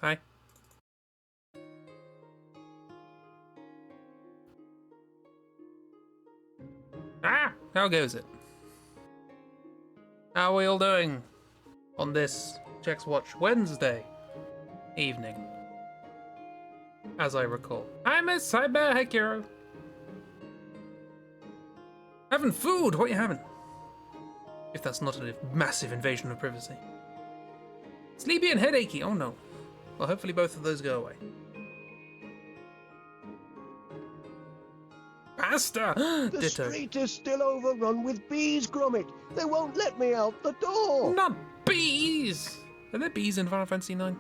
Hi. Ah! How goes it? How are we all doing on this Chex Watch Wednesday evening? As I recall. Hi, Miss Cyber Hekiro. Having food? What are you having? If that's not a massive invasion of privacy. Sleepy and headachy. Oh no. Well, hopefully both of those go away. Pasta! The Ditto. street is still overrun with bees, Gromit. They won't let me out the door. Not bees! Are there bees in Final Fantasy 9?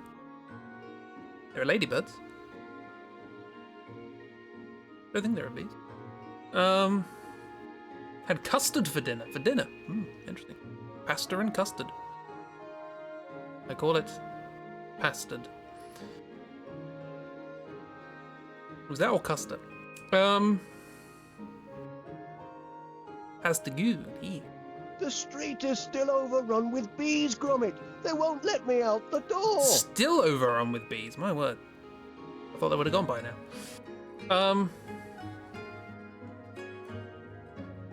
There are ladybirds. I don't think there are bees. Had custard for dinner. Interesting. Pasta and custard. I call it pastard. Was that all custard? Pasta good. The street is still overrun with bees, Gromit. They won't let me out the door. Still overrun with bees. My word. I thought they would have gone by now.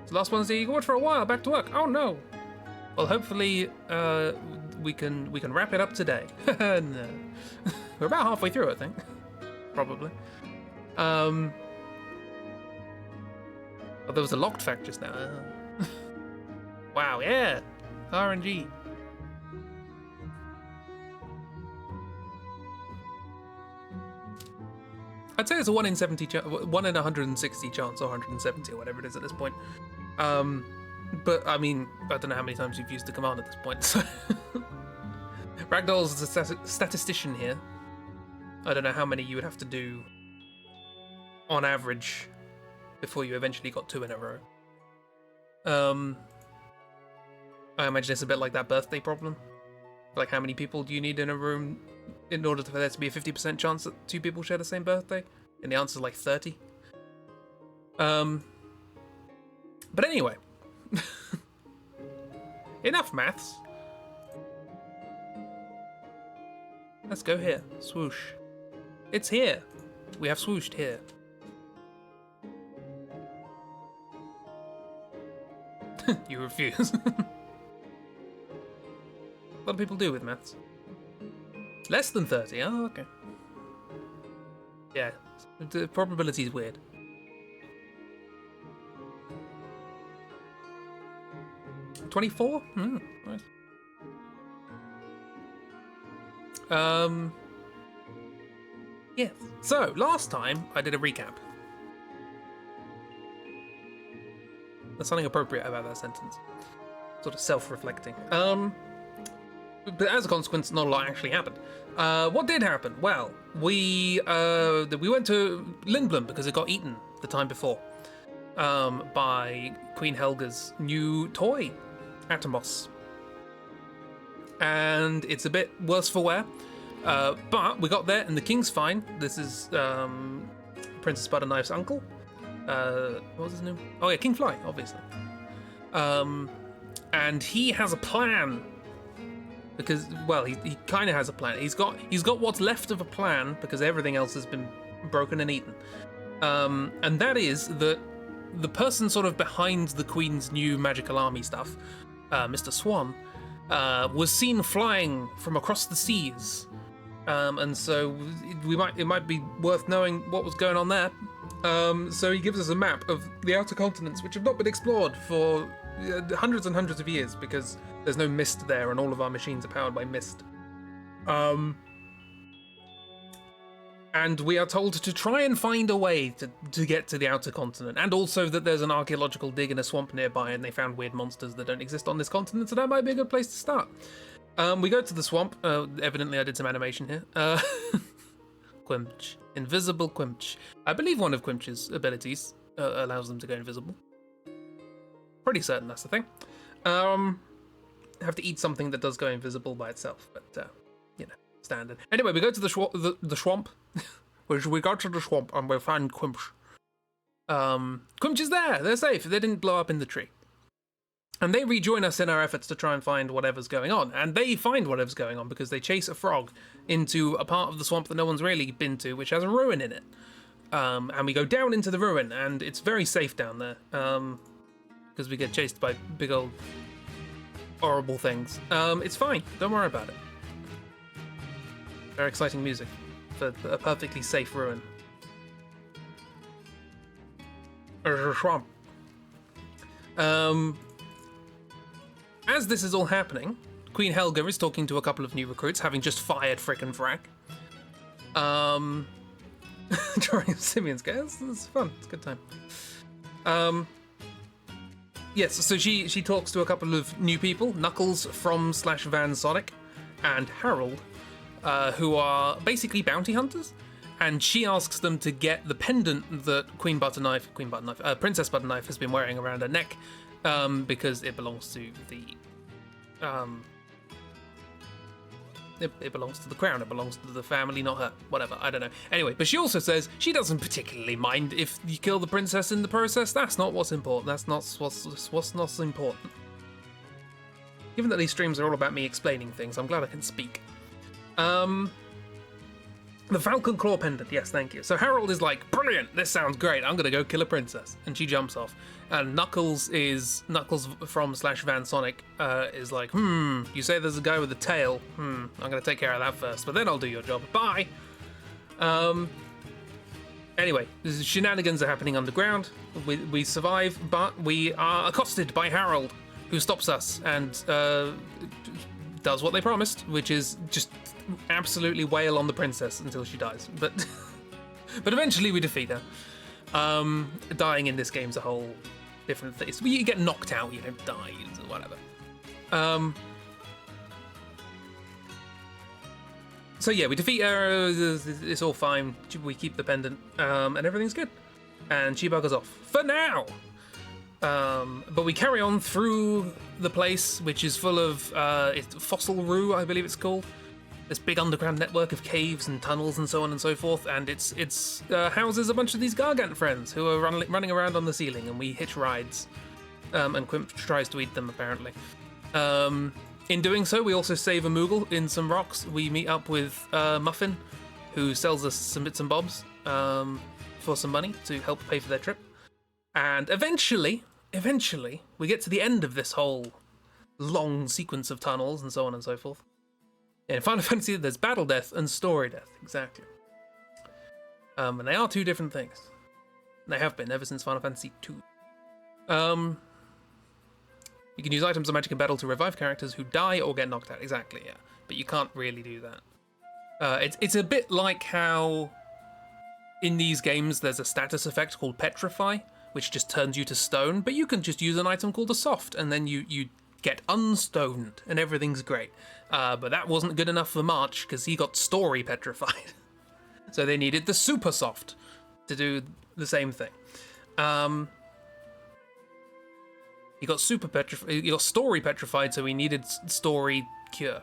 It's the last Wednesday you can watch for a while. Back to work. Oh no. Well, hopefully we can wrap it up today. No. We're about halfway through, I think. Probably. Oh, there was a locked fact just now. Wow, yeah. RNG. I'd say it's a 1 in 70 1 in 160 chance, or 170, or whatever it is at this point. But I mean, I don't know how many times you've used the command at this point. So. Ragdoll's a statistician here. I don't know how many you would have to do on average before you eventually got 2 in a row. I imagine it's a bit like that birthday problem. Like, how many people do you need in a room in order for there to be a 50% chance that 2 people share the same birthday? And the answer is like 30. But anyway. Enough maths. Let's go here. Swoosh. It's here. We have swooshed here. You refuse. A lot of people do with maths. Less than 30, oh, okay. Yeah, the probability is weird. $24? Nice. Yeah, so last time I did a recap. There's something appropriate about that sentence. Sort of self-reflecting. But as a consequence, not a lot actually happened. What did happen? Well, we went to Lindblom because it got eaten the time before by Queen Helga's new toy, Atomos. And it's a bit worse for wear. But we got there and the king's fine. This is Princess Butterknife's uncle. What was his name? Oh yeah, King Fly, obviously. And he has a plan. Because, well, he kind of has a plan. He's got what's left of a plan because everything else has been broken and eaten. And that is that the person sort of behind the Queen's new magical army stuff, Mr. Swan, was seen flying from across the seas. And so it might be worth knowing what was going on there. So he gives us a map of the outer continents, which have not been explored for hundreds and hundreds of years because there's no mist there and all of our machines are powered by mist. And we are told to try and find a way to get to the outer continent, and also that there's an archaeological dig in a swamp nearby and they found weird monsters that don't exist on this continent, so that might be a good place to start. We go to the swamp. Evidently I did some animation here. Quimbsh. Invisible Quimbsh. I believe one of Quimbsh's abilities allows them to go invisible. Pretty certain that's the thing. Have to eat something that does go invisible by itself, but you know, standard. Anyway, we go to the swamp. We go to the swamp and we find Quimbsh. Quimbsh is there. They're safe. They didn't blow up in the tree. And they rejoin us in our efforts to try and find whatever's going on. And they find whatever's going on because they chase a frog into a part of the swamp that no one's really been to, which has a ruin in it. And we go down into the ruin, and it's very safe down there. Because we get chased by big old horrible things. It's fine. Don't worry about it. Very exciting music for a perfectly safe ruin. Swamp. As this is all happening, Queen Helga is talking to a couple of new recruits, having just fired frickin' Frack. Drawing Simeon's guys. It's fun. It's a good time. Yes, so she talks to a couple of new people, Knuckles from -- Sonic, and Harold, who are basically bounty hunters. And she asks them to get the pendant that Princess Butterknife has been wearing around her neck, because it belongs to the, it belongs to the crown. It belongs to the family, not her. Whatever, I don't know. Anyway, but she also says she doesn't particularly mind if you kill the princess in the process. That's not what's important. That's not what's not important. Given that these streams are all about me explaining things, I'm glad I can speak. The Falcon Claw pendant, yes, thank you. So Harold is like, brilliant, this sounds great, I'm gonna go kill a princess. And she jumps off. And Knuckles from / Sonic is like, you say there's a guy with a tail. I'm gonna take care of that first, but then I'll do your job. Bye! Anyway, shenanigans are happening underground. We survive, but we are accosted by Harold, who stops us and does what they promised, which is just absolutely wail on the princess until she dies. But eventually we defeat her. Dying in this game's a whole different thing. So you get knocked out, you don't die, whatever. So yeah, we defeat her, it's all fine, we keep the pendant, and everything's good. And she buggers off, for now! But we carry on through the place, which is full of Fossil Roo, I believe it's called. This big underground network of caves and tunnels and so on and so forth, and it's houses a bunch of these Gargant friends who are running around on the ceiling, and we hitch rides. And Quimbsh tries to eat them, apparently. In doing so, we also save a Moogle in some rocks. We meet up with Muffin, who sells us some bits and bobs for some money to help pay for their trip. And eventually, we get to the end of this whole long sequence of tunnels and so on and so forth. In Final Fantasy, there's battle death and story death, exactly. And they are two different things. They have been ever since Final Fantasy II. You can use items of magic in battle to revive characters who die or get knocked out, exactly, yeah. But you can't really do that. It's a bit like how in these games there's a status effect called Petrify, which just turns you to stone, but you can just use an item called a soft, and then you get unstoned, and everything's great. But that wasn't good enough for March, because he got story petrified. So they needed the super soft to do the same thing. He got he got story petrified, so he needed story cure.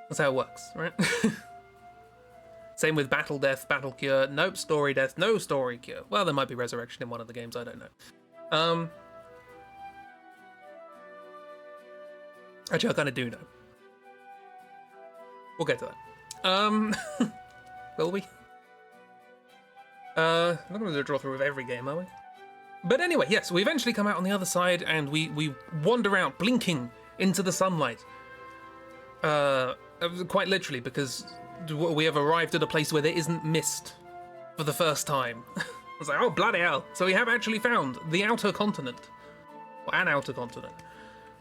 That's how it works, right? Same with battle death, battle cure. Nope, story death, no story cure. Well, there might be resurrection in one of the games, I don't know. Actually, I kind of do know. We'll get to that. Will we? I'm not going to do a draw through of every game, are we? But anyway, yes, we eventually come out on the other side, and we wander out, blinking into the sunlight. Quite literally, because we have arrived at a place where there isn't mist for the first time. I was like, oh, bloody hell. So we have actually found the outer continent. Or an outer continent.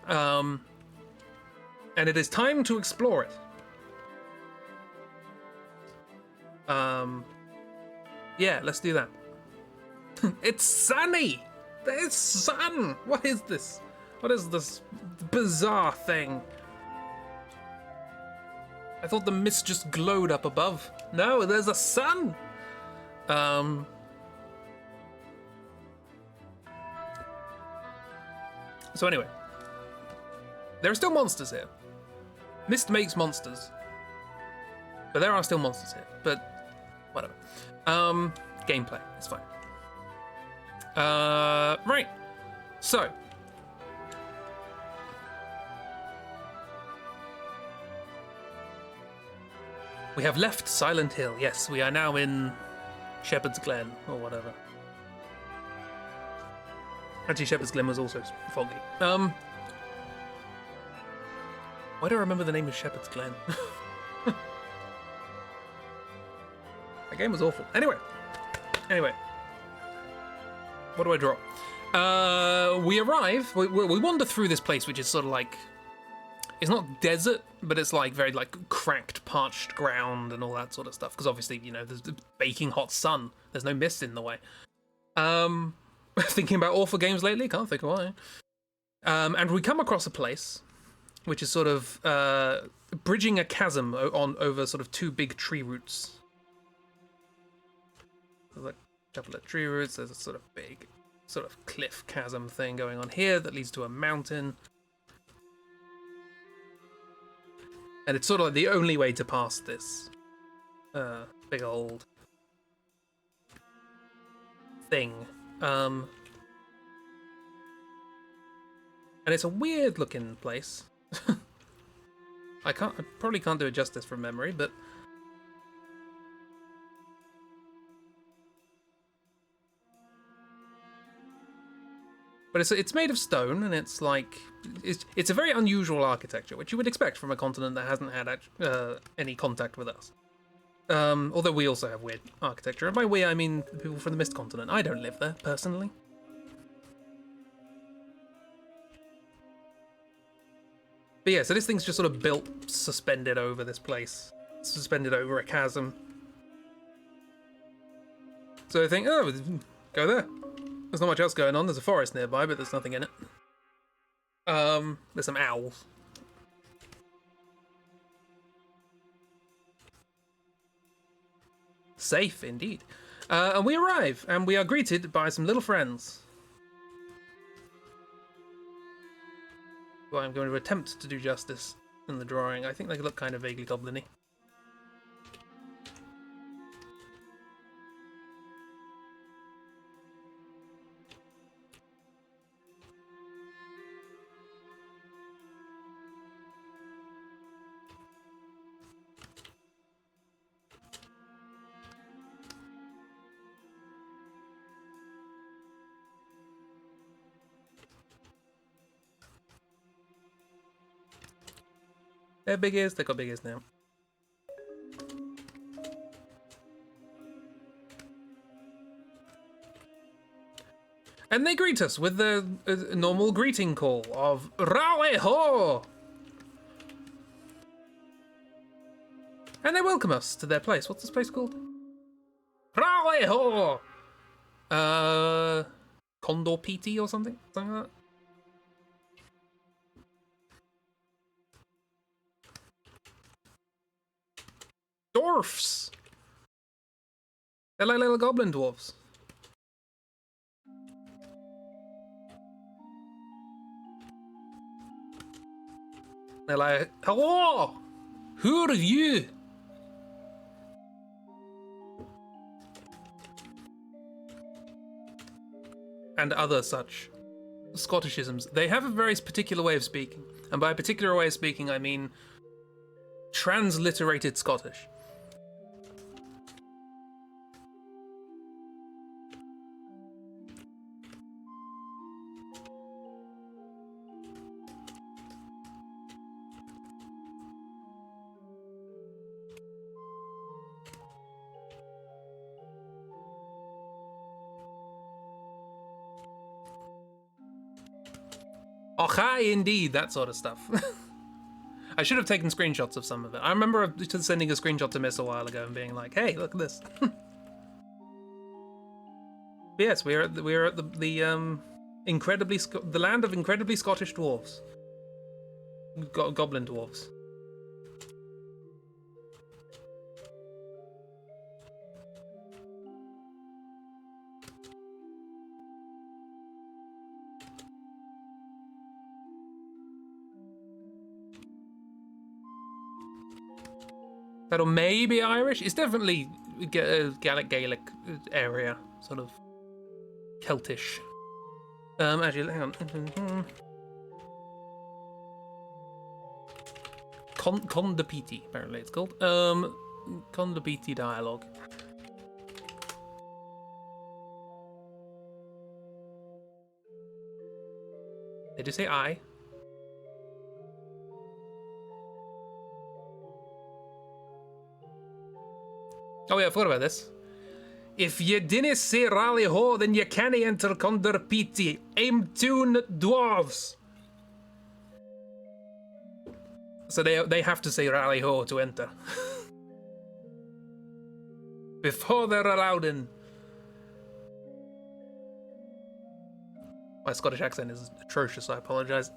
And it is time to explore it. Yeah, let's do that. It's sunny! There's sun! What is this? What is this bizarre thing? I thought the mist just glowed up above. No, there's a sun! So anyway. There are still monsters here. Mist makes monsters. But there are still monsters here. But, whatever. Gameplay, it's fine. Right. So, We have left Silent Hill. Yes, we are now in Shepherd's Glen, or whatever. Actually, Shepherd's Glen was also foggy. Why do I remember the name of Shepherd's Glen? That game was awful. Anyway. What do I draw? We arrive. We wander through this place, which is sort of like... It's not desert, but it's like very like cracked, parched ground and all that sort of stuff. Because obviously, you know, there's the baking hot sun. There's no mist in the way. Thinking about awful games lately? Can't think of why. And we come across a place which is sort of bridging a chasm over sort of two big tree roots. There's like a couple of tree roots. There's a sort of big sort of cliff chasm thing going on here that leads to a mountain. And it's sort of like the only way to pass this big old thing. And it's a weird looking place. I probably can't do it justice from memory, but it's made of stone, and it's like it's a very unusual architecture, which you would expect from a continent that hasn't had any contact with us. Although we also have weird architecture, and by we I mean people from the Mist continent. I don't live there personally. But yeah, so this thing's just sort of built, suspended over this place, suspended over a chasm. So I think, oh, go there. There's not much else going on. There's a forest nearby, but there's nothing in it. There's some owls. Safe, indeed. And we arrive, and we are greeted by some little friends. Well, I'm going to attempt to do justice in the drawing. I think they look kind of vaguely goblin-y. They're big ears, they got big ears now. And they greet us with the normal greeting call of Rawe Ho! And they welcome us to their place. What's this place called? Rawe Ho! Condor Piti or something? Something like that? Dwarfs! They're like little goblin dwarfs. They're like, hello! Who are you? And other such Scottishisms. They have a very particular way of speaking. And by a particular way of speaking, I mean transliterated Scottish. Oh, hi, indeed, that sort of stuff. I should have taken screenshots of some of it. I remember sending a screenshot to Miss a while ago and being like, "Hey, look at this." Yes, we are at the the land of incredibly Scottish dwarves. Goblin dwarves. That'll maybe Irish. It's definitely Gaelic area, sort of Celtish. Actually, hang on. Condapiti, apparently it's called. BT dialogue. Did you say I? Oh yeah, I forgot about this. If you didn't say rally ho, then you can't enter Condor PT. Aim tune dwarves. So they have to say rally ho to enter. Before they're allowed in. My Scottish accent is atrocious, I apologize.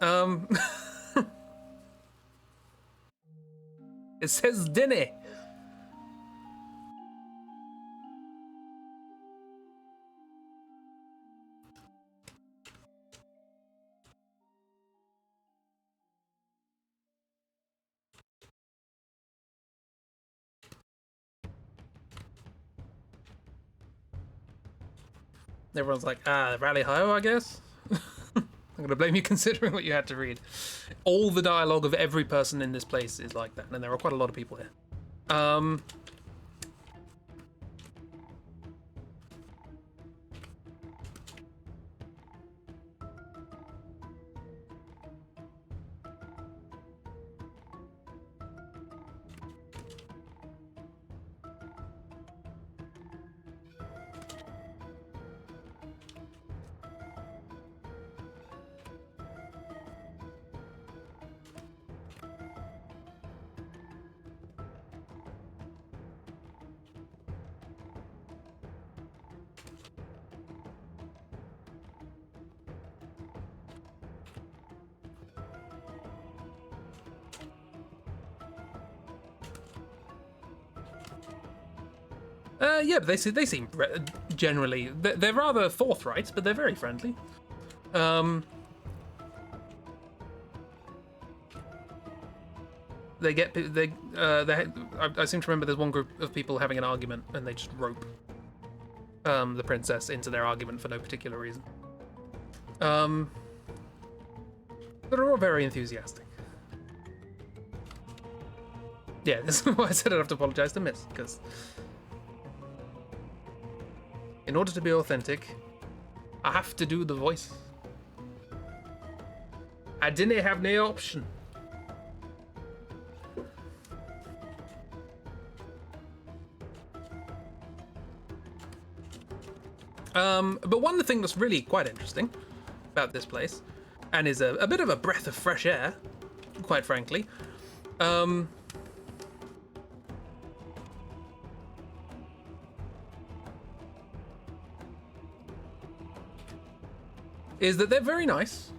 It says dinny. Everyone's like, rally ho, I guess. I'm gonna blame you considering what you had to read. All the dialogue of every person in this place is like that, and there are quite a lot of people here. Yeah, but they seem generally they're rather forthright, but they're very friendly. I seem to remember there's one group of people having an argument, and they just rope the princess into their argument for no particular reason. They're all very enthusiastic. Yeah, this is why I said I'd have to apologize to Miss, because in order to be authentic, I have to do the voice. I didn't have no option. But one thing that's really quite interesting about this place, and is a bit of a breath of fresh air, quite frankly, is that they're very nice,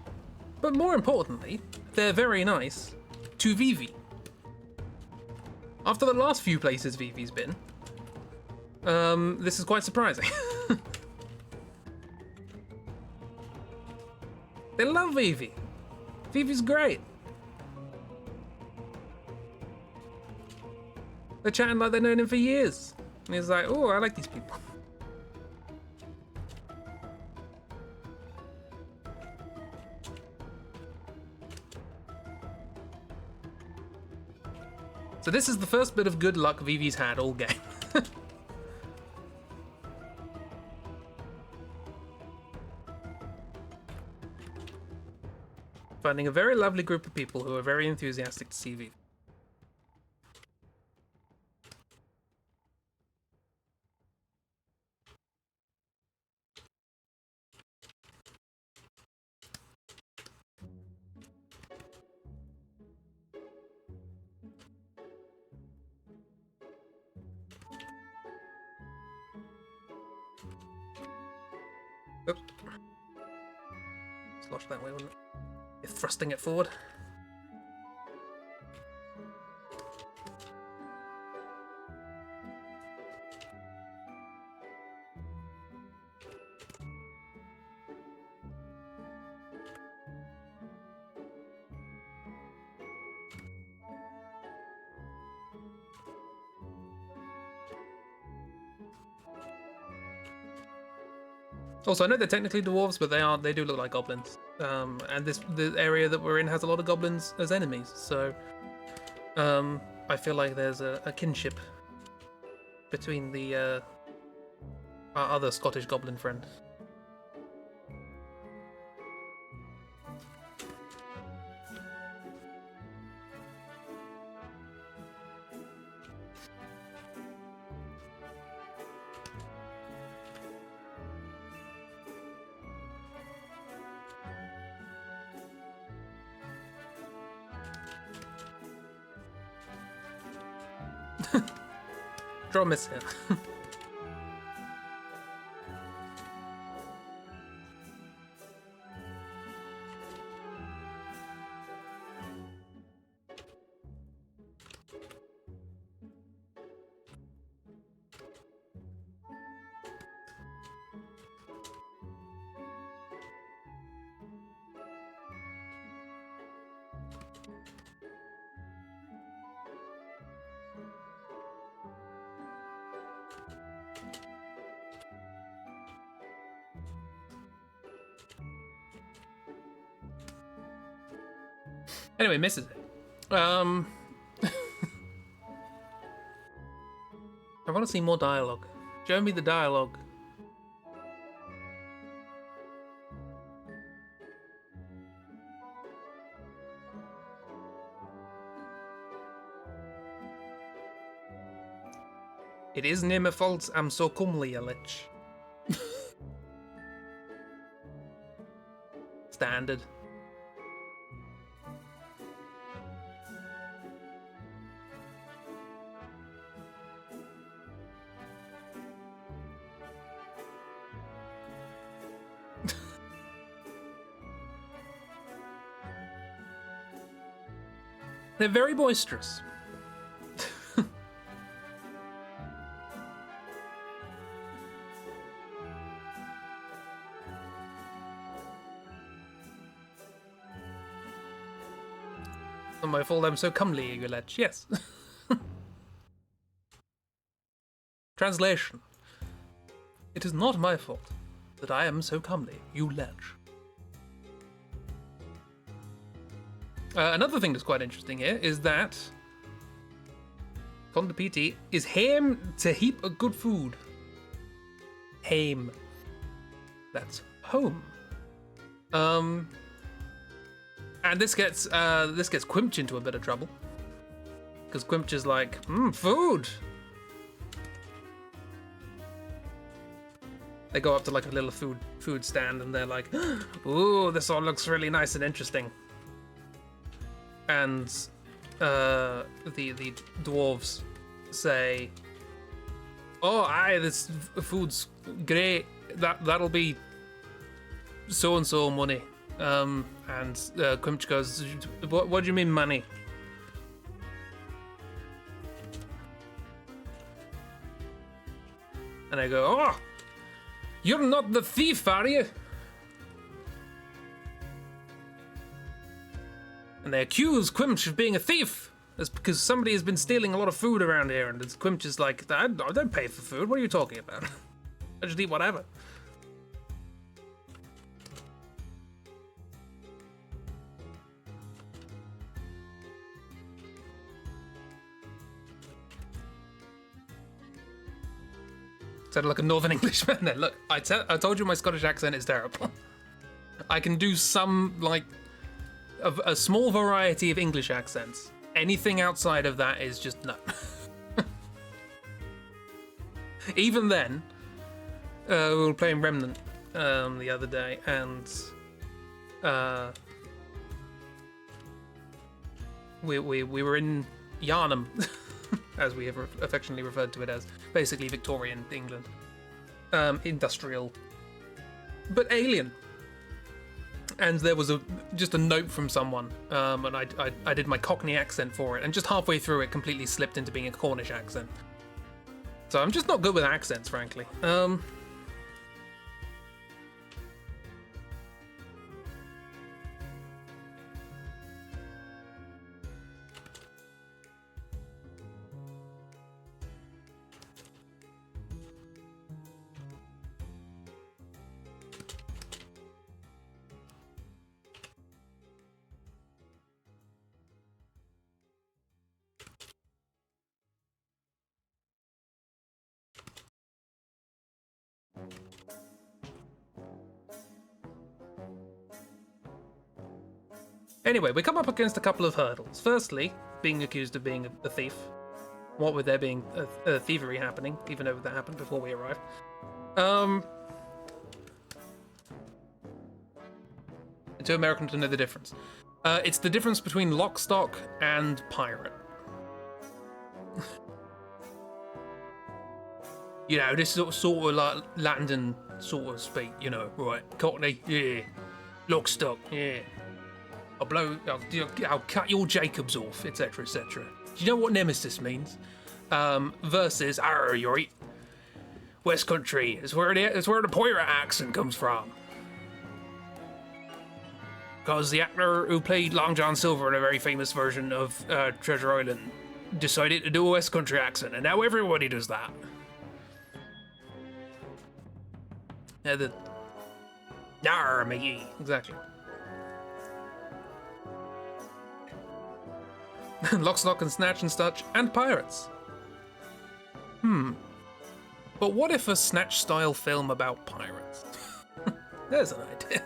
but more importantly, they're very nice to Vivi. After the last few places Vivi's been, this is quite surprising. They love Vivi. Vivi's great. They're chatting like they've known him for years. And he's like, oh, I like these people. So this is the first bit of good luck Vivi's had all game. Finding a very lovely group of people who are very enthusiastic to see Vivi. Oops. Slosh that way, wouldn't it? You're thrusting it forward. Also, I know they're technically dwarves, but they do look like goblins. And the area that we're in has a lot of goblins as enemies, so I feel like there's a kinship between the our other Scottish goblin friend. Draw miss here. Anyway, misses it. I want to see more dialogue. Show me the dialogue. It is nae my fault I'm so comely, a lich. Standard. They're very boisterous. Not my fault I'm so comely, you ledge. Yes. Translation. It is not my fault that I am so comely, you ledge. Another thing that's quite interesting here is that Conda PT is hame to heap of good food. Hame. That's home. And this gets Quimbsh into a bit of trouble. Because Quimbsh is like, food. They go up to like a little food stand and they're like, ooh, this all looks really nice and interesting. And the dwarves say, "Oh, aye, this food's great. That'll be so and so money." And Quimbsh goes, "What do you mean money?" And I go, "Oh, you're not the thief, are you?" And they accuse Quimbsh of being a thief. That's because somebody has been stealing a lot of food around here, and Quimbsh is like, I don't pay for food, what are you talking about? I just eat whatever. Sounded like a Northern Englishman then. Look, I told you my Scottish accent is terrible. I can do some, like, a small variety of English accents. Anything outside of that is just no. Even then, we were playing Remnant the other day, and we were in Yarnham, as we have affectionately referred to it as, basically Victorian England, industrial, but alien. And there was just a note from someone, and I did my Cockney accent for it, and just halfway through it completely slipped into being a Cornish accent. So I'm just not good with accents, frankly. Anyway, we come up against a couple of hurdles. Firstly, being accused of being a thief. What with there being a thievery happening, even though that happened before we arrived. Too American to know the difference. It's the difference between lock, stock, and pirate. You know, this sort of like London sort of speak, you know, right? Cockney, yeah. Lock, stock, yeah. I'll cut your Jacobs off, etc., etc. Do you know what nemesis means? Versus, you're West Country. It's where the pirate accent comes from. Because the actor who played Long John Silver in a very famous version of Treasure Island decided to do a West Country accent, and now everybody does that. Yeah, Yarr, matey. Exactly. Lock, Stock, and Snatch and Such, and pirates. But what if a Snatch-style film about pirates? There's an idea.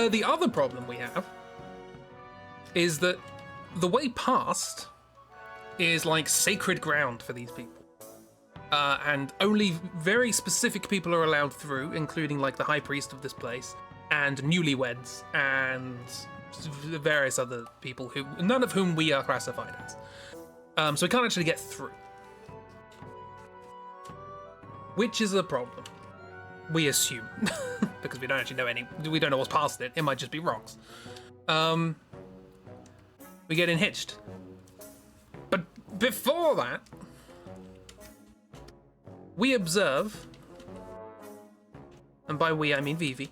The other problem we have is that the way past is like sacred ground for these people. And only very specific people are allowed through, including like the high priest of this place, and newlyweds, and various other people who, none of whom we are classified as. So we can't actually get through. Which is a problem. We assume. Because we don't actually know we don't know what's past it. It might just be rocks. We get unhitched. But before that, we observe, and by we I mean Vivi,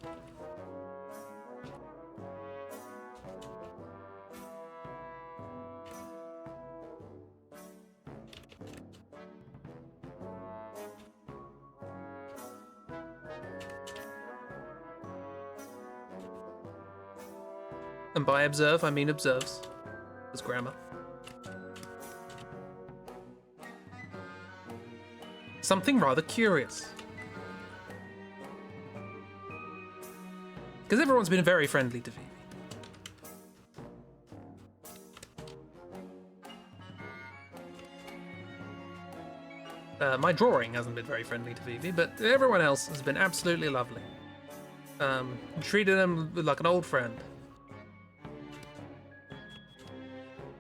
and by observe I mean observes, as grammar. Something rather curious. Because everyone's been very friendly to Vivi. My drawing hasn't been very friendly to Vivi, but everyone else has been absolutely lovely. Treated him like an old friend.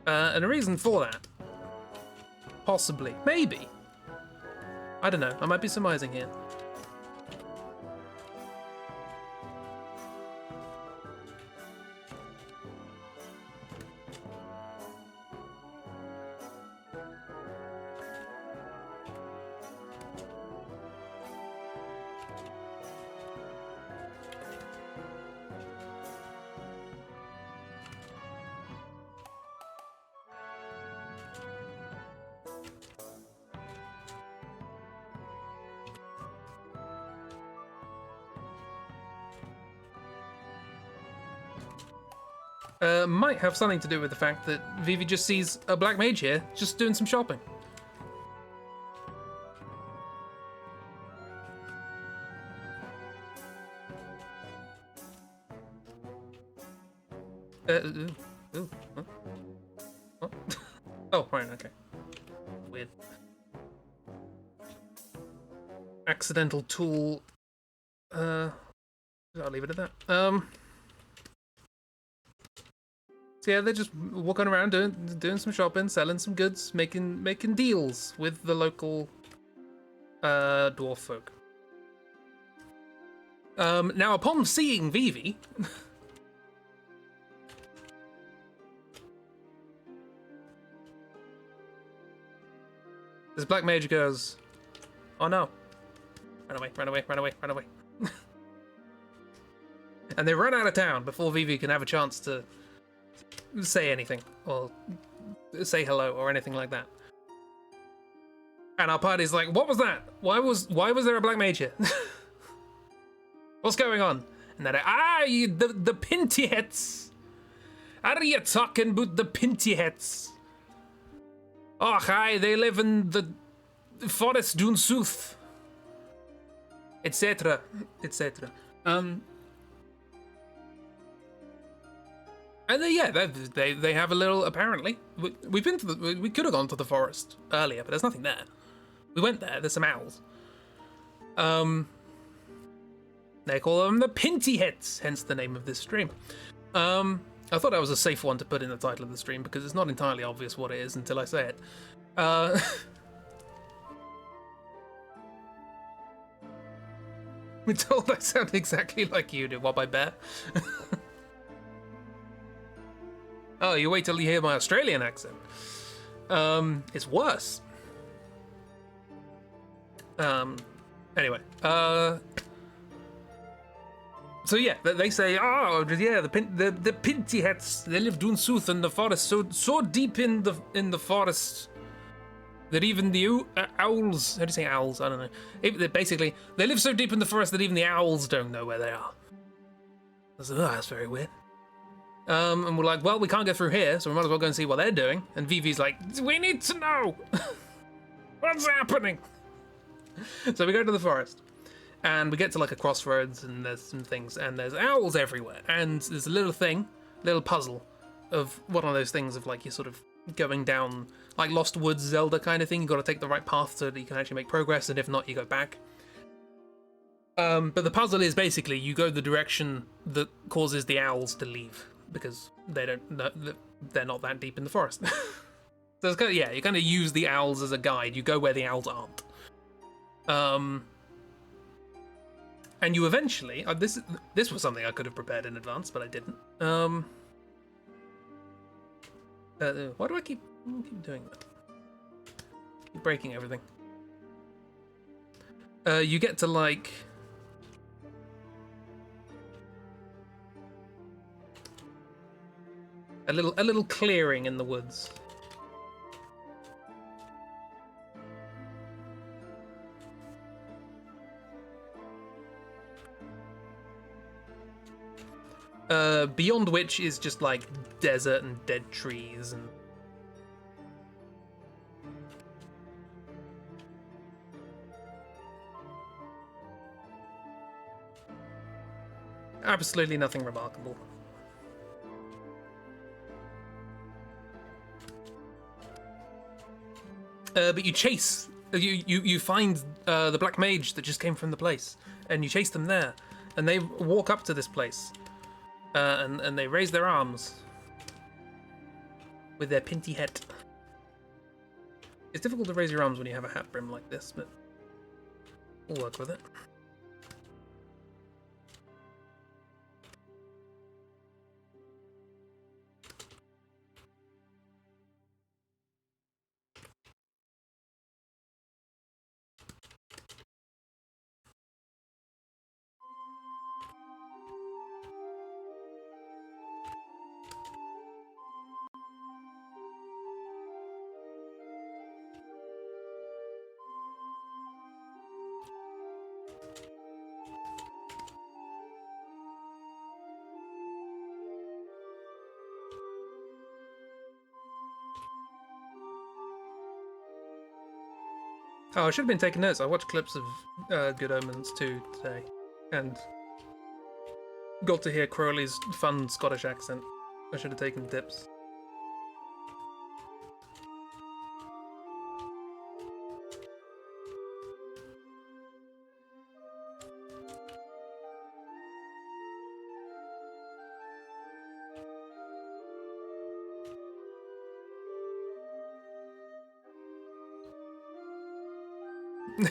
And a reason for that, possibly, maybe, I don't know, I might be surmising here. Might have something to do with the fact that Vivi just sees a black mage here, just doing some shopping. Oh, right, okay. Weird. Accidental tool. I'll leave it at that. So yeah, they're just walking around doing some shopping, selling some goods, making deals with the local dwarf folk. Now, upon seeing Vivi, this black mage goes, "Oh no! Run away! Run away! Run away! Run away!" And they run out of town before Vivi can have a chance to say anything or say hello or anything like that. And our party's like, "What was that? Why was there a black mage here? What's going on?" And they're like, the pinty hits. Are you talking about the pinty hits? Oh, hi, they live in the forest down south. etc., etc. And they have a little. Apparently, we've been to we could have gone to the forest earlier, but there's nothing there. We went there. There's some owls. They call them the Pinty Hits, hence the name of this stream. I thought that was a safe one to put in the title of the stream because it's not entirely obvious what it is until I say it. We're told I sound exactly like you do. What, I bet? Oh, you wait till you hear my Australian accent. It's worse. Anyway, so yeah, they say, oh yeah, the Pinty Hats, they live down south in the forest, so deep in the forest that even the owls, how do you say owls? I don't know. Basically, they live so deep in the forest that even the owls don't know where they are. I was like, oh, that's very weird. And we're like, well, we can't get through here, so we might as well go and see what they're doing. And Vivi's like, we need to know what's happening. So we go to the forest, and we get to like a crossroads, and there's some things, and there's owls everywhere, and there's a little puzzle of one of those things of like you're sort of going down like Lost Woods Zelda kind of thing. You got to take the right path so that you can actually make progress, and if not, you go back. But the puzzle is basically you go the direction that causes the owls to leave because they're not that deep in the forest. So it's kind of, yeah, you kind of use the owls as a guide. You go where the owls aren't. And you eventually this was something I could have prepared in advance, but I didn't. Why do I keep doing that? Keep breaking everything. You get to like a little clearing in the woods. Beyond which is just like desert and dead trees and absolutely nothing remarkable. But you chase, you find the black mage that just came from the place, and you chase them there, and they walk up to this place. And they raise their arms with their pinty hat. It's difficult to raise your arms when you have a hat brim like this, but we'll work with it. Oh, I should have been taking notes. I watched clips of Good Omens 2 today, and got to hear Crowley's fun Scottish accent. I should have taken tips.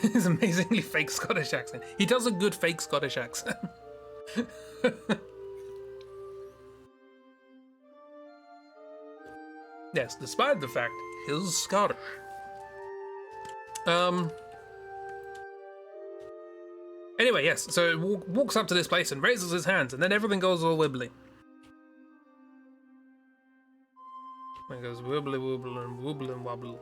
His amazingly fake Scottish accent. He does a good fake Scottish accent. Yes, despite the fact he's Scottish. Anyway, yes, so it walks up to this place and raises his hands, and then everything goes all wibbly. It goes wibbly wobble and wobble and wobble.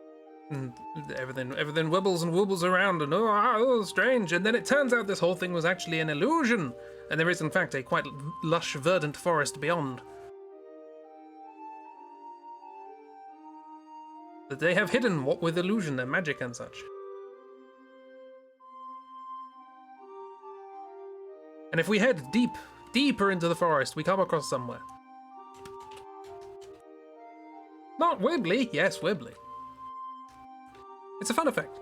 And everything wibbles and wobbles around, and oh, strange. And then it turns out this whole thing was actually an illusion, and there is in fact a quite lush, verdant forest beyond that they have hidden, what with illusion and magic and such. And if we head deeper into the forest, we come across somewhere. Not Wibbly. Yes, Wibbly. It's a fun effect.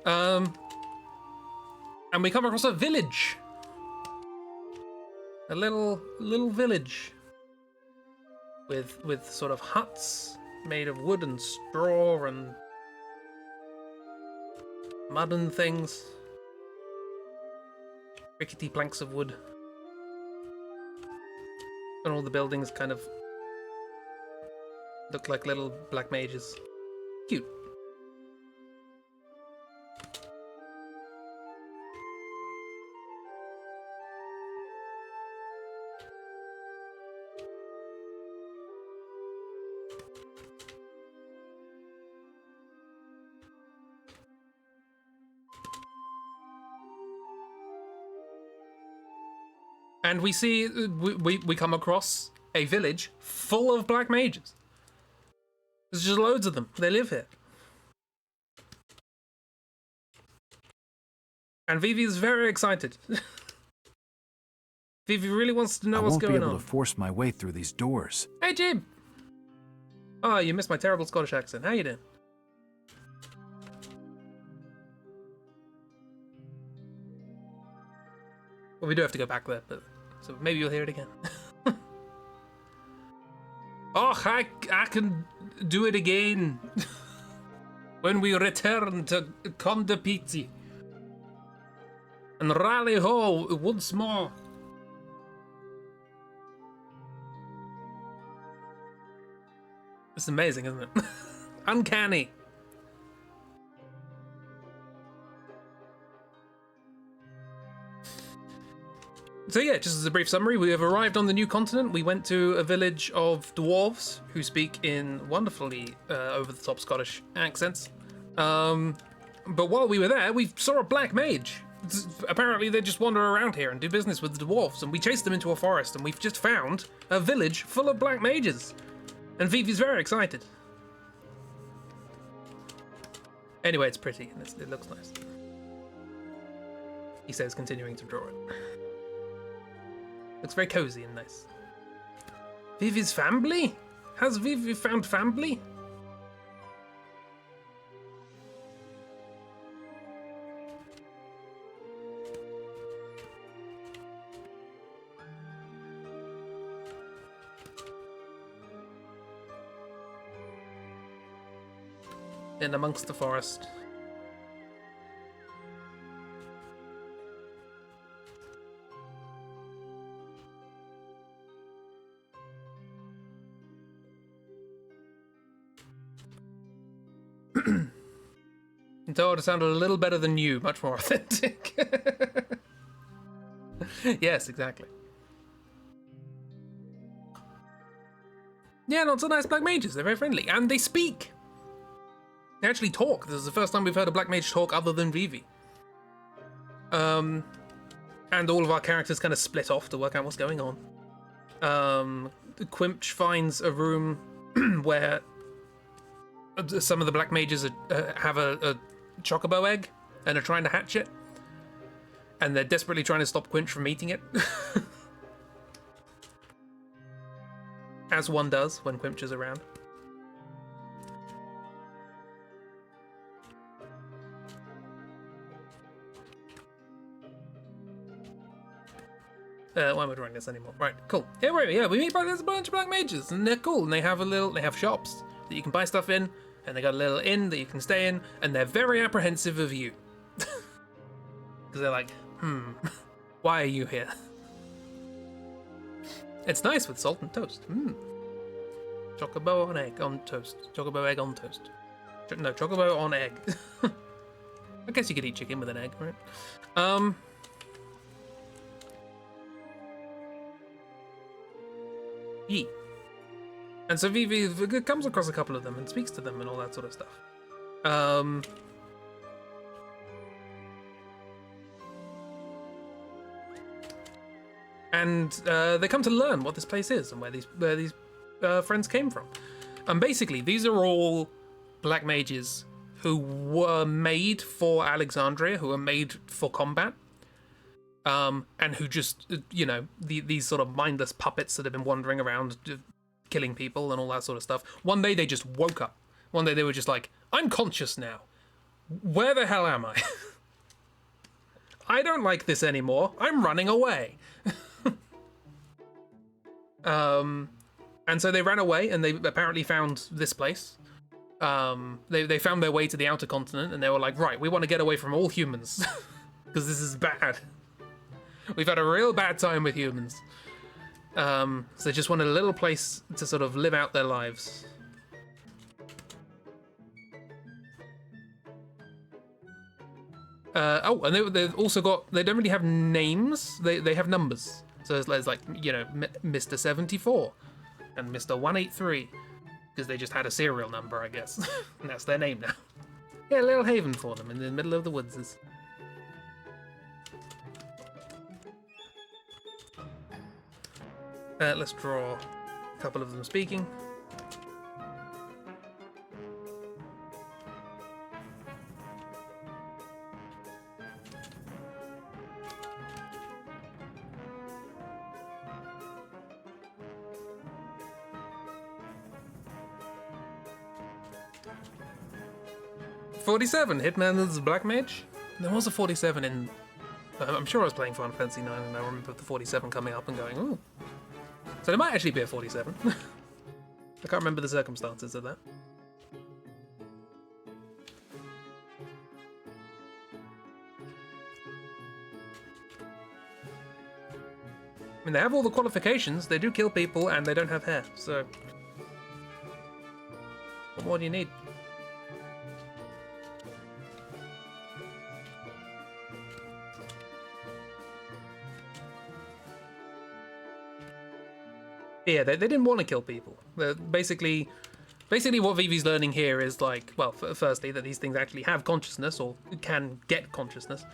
And we come across a village. A little village. With sort of huts made of wood and straw and mud and things. Rickety planks of wood. And all the buildings kind of look like little black mages. Cute. And we see, we come across a village full of black mages. There's just loads of them. They live here. And Vivi is very excited. Vivi really wants to know what's going on. I won't be able to force my way through these doors. Hey, Jim! Oh, you missed my terrible Scottish accent. How you doing? Well, we do have to go back there, but so maybe you'll hear it again. Oh, I can do it again when we return to Conde Pizzi and rally ho once more. It's amazing, isn't it? Uncanny. So yeah, just as a brief summary, we have arrived on the new continent. We went to a village of dwarves who speak in wonderfully over-the-top Scottish accents. But while we were there, we saw a black mage. Apparently they just wander around here and do business with the dwarves, and we chased them into a forest, and we've just found a village full of black mages. And Vivi's very excited. Anyway, it's pretty, and it looks nice. He says, continuing to draw it. Looks very cozy and nice. Vivi's family? Has Vivi found family? In amongst the forest. Though it sounded a little better than you, much more authentic. Yes, exactly. Yeah, not so nice black mages. They're very friendly. And they speak. They actually talk. This is the first time we've heard a black mage talk other than Vivi. And all of our characters kind of split off to work out what's going on. Quimbsh finds a room where some of the black mages have a chocobo egg and are trying to hatch it. And they're desperately trying to stop Quimbsh from eating it. As one does when Quimbsh is around. Why am I drawing this anymore? Right, cool. Yeah, right, yeah, we meet by there's a bunch of black mages, and they're cool, and they have shops that you can buy stuff in, and they got a little inn that you can stay in, and they're very apprehensive of you. Because they're like, why are you here? It's nice with salt and toast. Chocobo on egg on toast. Chocobo egg on toast. No, chocobo on egg. I guess you could eat chicken with an egg, right? Yee. And so Vivi comes across a couple of them and speaks to them and all that sort of stuff. And they come to learn what this place is and where these friends came from. And basically, these are all black mages who were made for Alexandria, who were made for combat. and who just, these sort of mindless puppets that have been wandering around killing people and all that sort of stuff. One day they just woke up. One day they were just like, I'm conscious now. Where the hell am I? I don't like this anymore. I'm running away. And so they ran away, and they apparently found this place. They found their way to the outer continent, and they were like, right, we want to get away from all humans. Because this is bad. We've had a real bad time with humans. So they just wanted a little place to sort of live out their lives. And they've also got, they don't really have names, they have numbers. So it's like, Mr. 74 and Mr. 183, because they just had a serial number, I guess. And that's their name now. Yeah, a little haven for them in the middle of the woods. Let's draw a couple of them speaking. '47, Hitman's Black Mage. There was a 47 in. I'm sure I was playing Final Fantasy 9, and I remember the 47 coming up and going, ooh. So there might actually be a 47. I can't remember the circumstances of that. I mean, they have all the qualifications. They do kill people, and they don't have hair. So, what more do you need? Yeah, they didn't want to kill people. Basically what Vivi's learning here is like, well, firstly, that these things actually have consciousness or can get consciousness.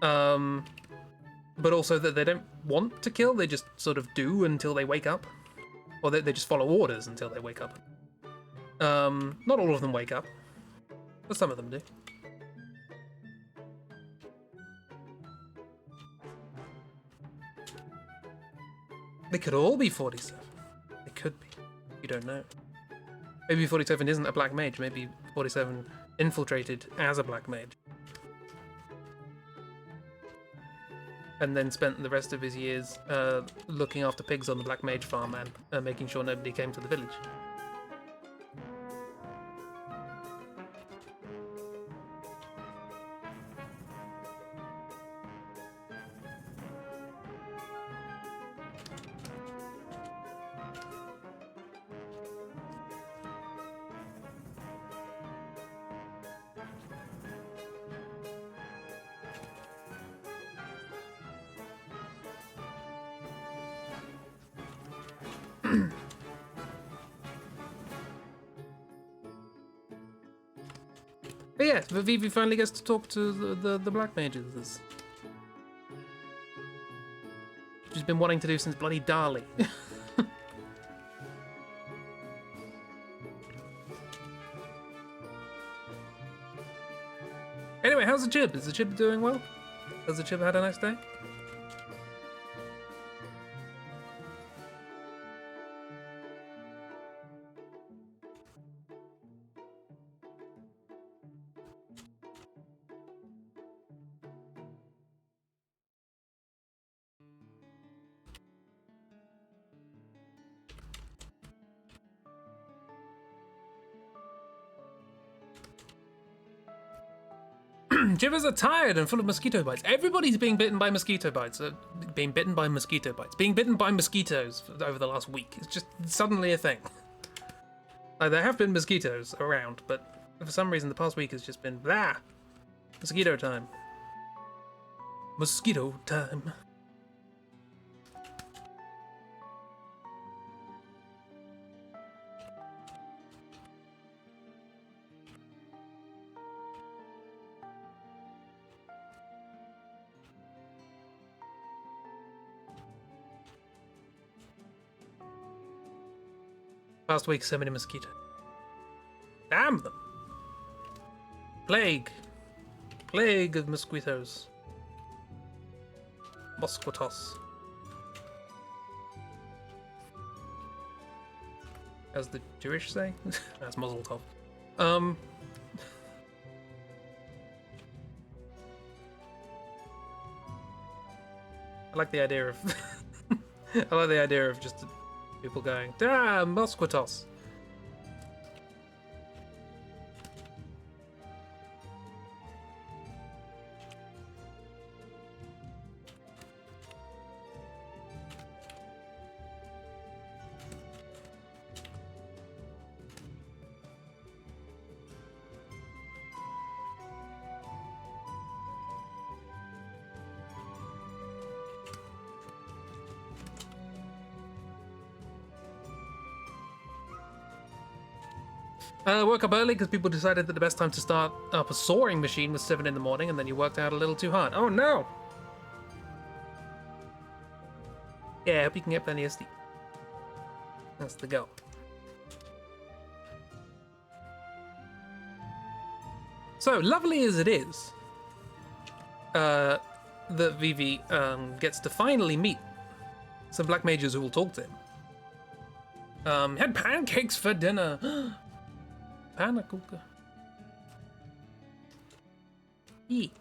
But also that they don't want to kill, they just sort of do until they wake up. Or they just follow orders until they wake up. Not all of them wake up, but some of them do. They could all be 47. They could be. You don't know. Maybe 47 isn't a black mage. Maybe 47 infiltrated as a black mage. And then spent the rest of his years looking after pigs on the black mage farm and making sure nobody came to the village. But yeah, Vivi finally gets to talk to the black mages. She's been wanting to do since bloody Dali. Anyway, how's the Chib? Is the Chib doing well? Has the Chib had a nice day? Jivers are tired and full of mosquito bites. Everybody's being bitten by mosquito bites. Being bitten by mosquito bites. Being bitten by mosquitoes over the last week. It's just suddenly a thing. There have been mosquitoes around, but for some reason the past week has just been blah. Mosquito time. Mosquito time. Past week, so many mosquitoes. Damn them! Plague. Plague of mosquitoes. Mosquitos. As the Jewish say? That's Mazel Tov. I like the idea of I like the idea of just people going, "Damn, Mosquitos." Woke up early because people decided that the best time to start up a soaring machine was 7 in the morning, and then you worked out a little too hard. Oh no! Yeah, I hope you can get plenty of sleep. That's the goal. So, lovely as it is, that Vivi gets to finally meet some black mages who will talk to him. Had pancakes for dinner. Panakuka. Eat.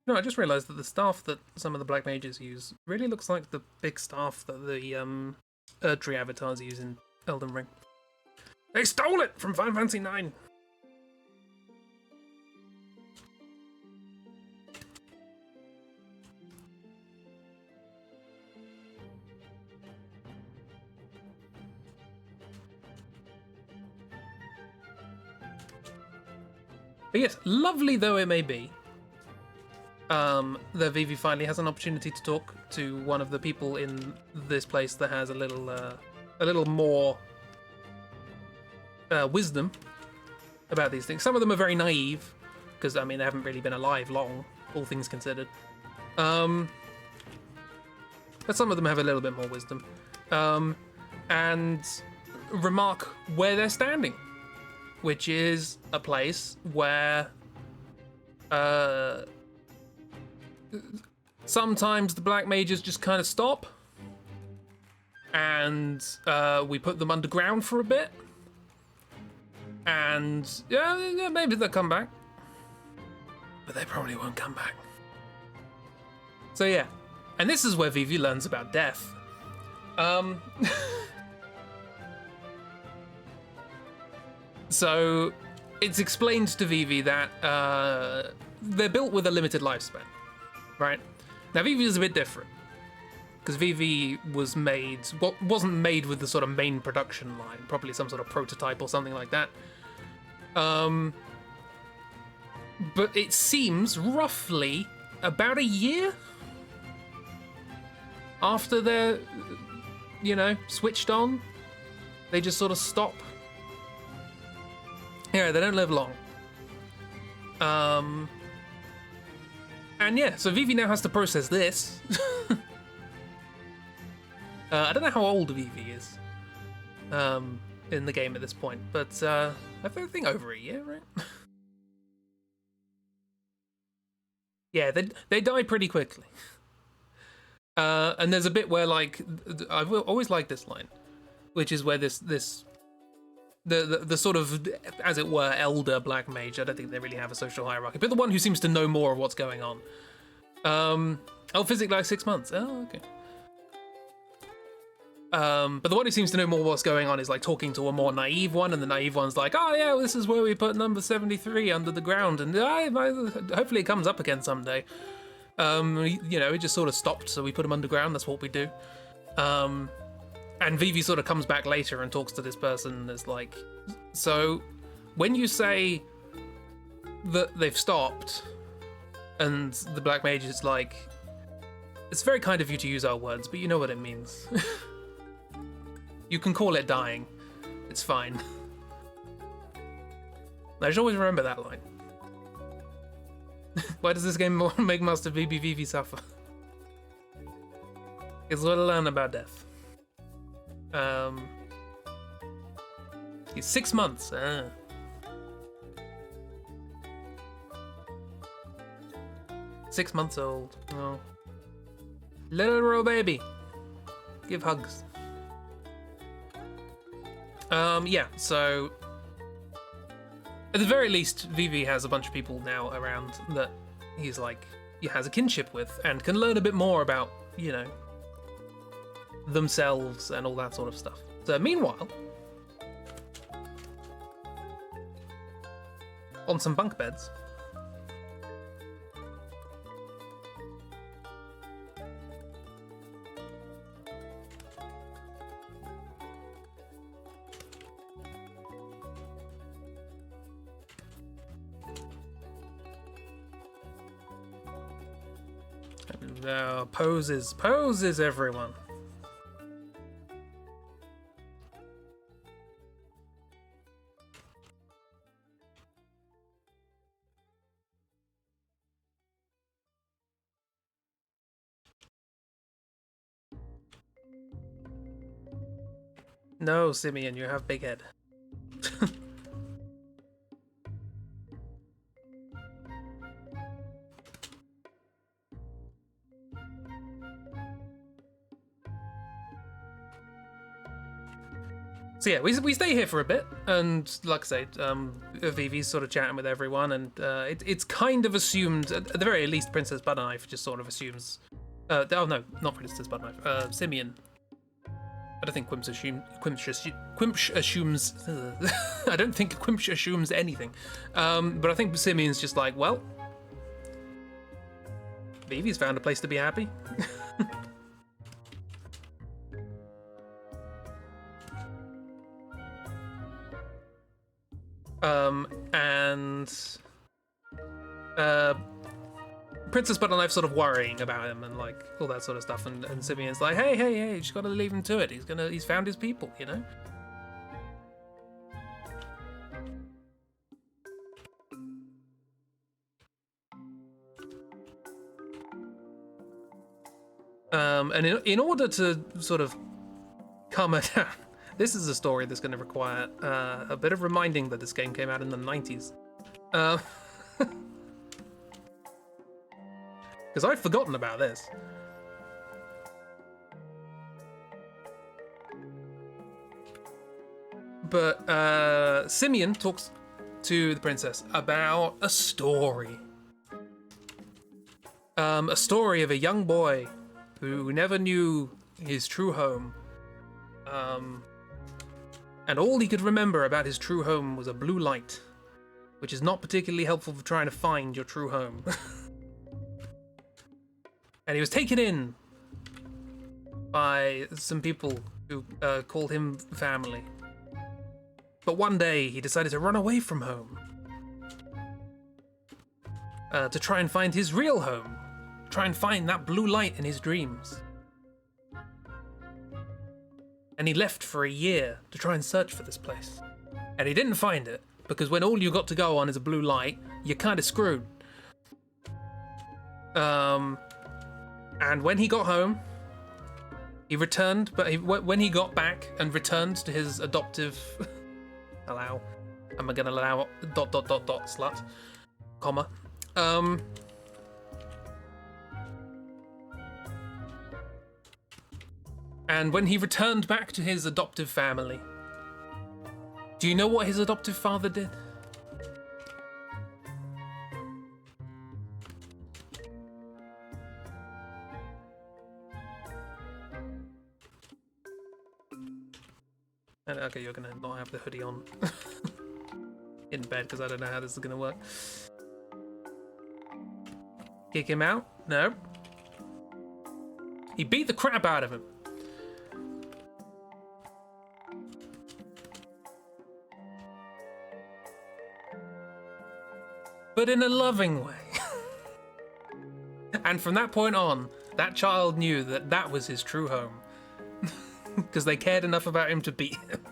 No, I just realized that the staff that some of the black mages use really looks like the big staff that the Erdtree avatars use in Elden Ring. They stole it from Final Fantasy IX. But yes, lovely though it may be, that Vivi finally has an opportunity to talk to one of the people in this place that has a little more wisdom about these things. Some of them are very naive, because I mean they haven't really been alive long, all things considered. But some of them have a little bit more wisdom, and remark where they're standing, which is a place where sometimes the black mages just kind of stop, and we put them underground for a bit, and yeah, maybe they'll come back, but they probably won't come back. So yeah, and this is where Vivi learns about death. So it's explained to Vivi that they're built with a limited lifespan, right? Now Vivi is a bit different, because Vivi was made, wasn't made with the sort of main production line, probably some sort of prototype or something like that. But it seems roughly about a year after they're, switched on, they just sort of stop. Yeah, they don't live long. And yeah, so Vivi now has to process this. I don't know how old Vivi is in the game at this point, but I think over a year, right? Yeah, they die pretty quickly. And there's a bit where, like, I've always liked this line, which is where the sort of, as it were, elder black mage, I don't think they really have a social hierarchy, but the one who seems to know more of what's going on. Physically like 6 months. Oh, okay. But the one who seems to know more what's going on is like talking to a more naive one, and the naive one's like, oh yeah, well, this is where we put number 73 under the ground, and hopefully it comes up again someday. It just sort of stopped, so we put him underground, that's what we do. And Vivi sort of comes back later and talks to this person and is like, so when you say that they've stopped, and the black mage is like, it's very kind of you to use our words, but you know what it means. You can call it dying. It's fine. I should always remember that line. Why does this game make Master Vivi suffer? It's what I learn about death. He's 6 months. 6 months old. Oh. Little baby. Give hugs. Yeah, so at the very least, Vivi has a bunch of people now around that he's like, he has a kinship with and can learn a bit more about, you know, themselves and all that sort of stuff. So meanwhile, on some bunk beds, poses everyone. No, Simeon, you have big head. So yeah, we stay here for a bit, and like I say, Vivi's sort of chatting with everyone, and it's kind of assumed, at the very least, Princess Butterknife just sort of assumes. Oh no, not Princess Butterknife. Simeon. I don't think Quimbsh assumes. I don't think Quimbsh assumes anything, but I think Simeon's just like, well, Vivi's found a place to be happy. And Princess Butterknife sort of worrying about him and like all that sort of stuff, and Simeon's like, hey, you just gotta leave him to it. He's found his people, you know. And in order to sort of calm her down, this is a story that's going to require a bit of reminding that this game came out in the 90s. Because I'd forgotten about this. But Simeon talks to the princess about a story. A story of a young boy who never knew his true home. And all he could remember about his true home was a blue light, which is not particularly helpful for trying to find your true home. And he was taken in by some people who called him family. But one day he decided to run away from home to try and find his real home, try and find that blue light in his dreams. And he left for a year to try and search for this place. And he didn't find it, because when all you got to go on is a blue light, you're kind of screwed. And when he got home, he returned, but when he got back and returned to his adoptive... allow... Am I gonna allow ... slut? Comma. And when he returned back to his adoptive family, do you know what his adoptive father did? Okay, you're gonna not have the hoodie on in bed because I don't know how this is gonna work. Kick him out? No. He beat the crap out of him. But in a loving way. And from that point on, that child knew that that was his true home. Because they cared enough about him to beat him.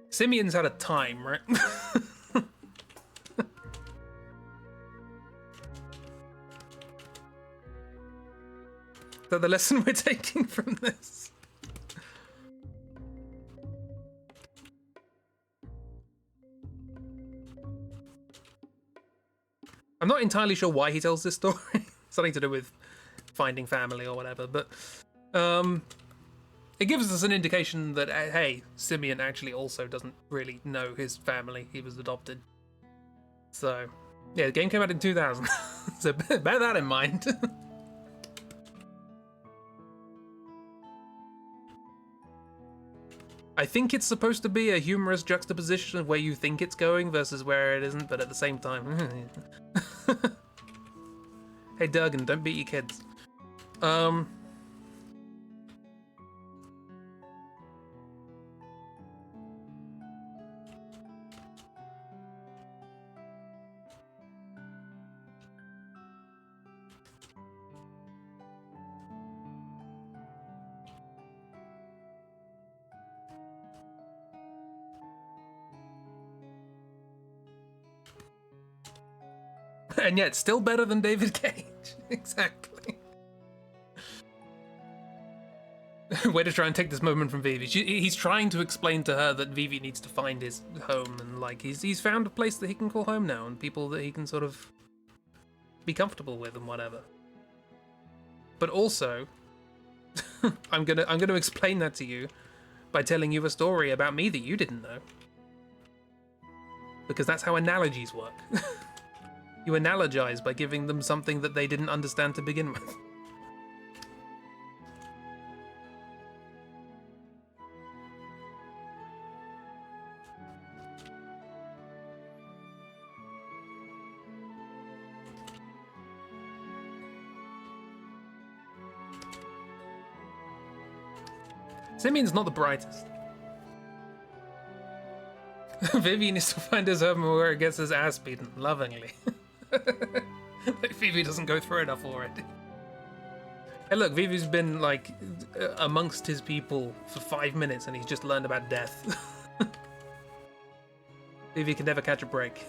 Simeon's had a time, right? Is that the lesson we're taking from this? I'm not entirely sure why he tells this story. Something to do with finding family or whatever, but it gives us an indication that, hey, Simeon actually also doesn't really know his family. He was adopted. So, yeah, the game came out in 2000. So bear that in mind. I think it's supposed to be a humorous juxtaposition of where you think it's going versus where it isn't, but at the same time... Hey, Durgan, don't beat your kids. And yet, still better than David Cage. Exactly. Way to try and take this moment from Vivi. He's trying to explain to her that Vivi needs to find his home, and like he's found a place that he can call home now, and people that he can sort of be comfortable with and whatever. But also, I'm gonna explain that to you by telling you a story about me that you didn't know, because that's how analogies work. You analogize by giving them something that they didn't understand to begin with. Simeon's not the brightest. Vivi needs to find his home where he gets his ass beaten, lovingly. Like Vivi doesn't go through enough already. Hey look, Vivi's been like amongst his people for 5 minutes and he's just learned about death. Vivi can never catch a break.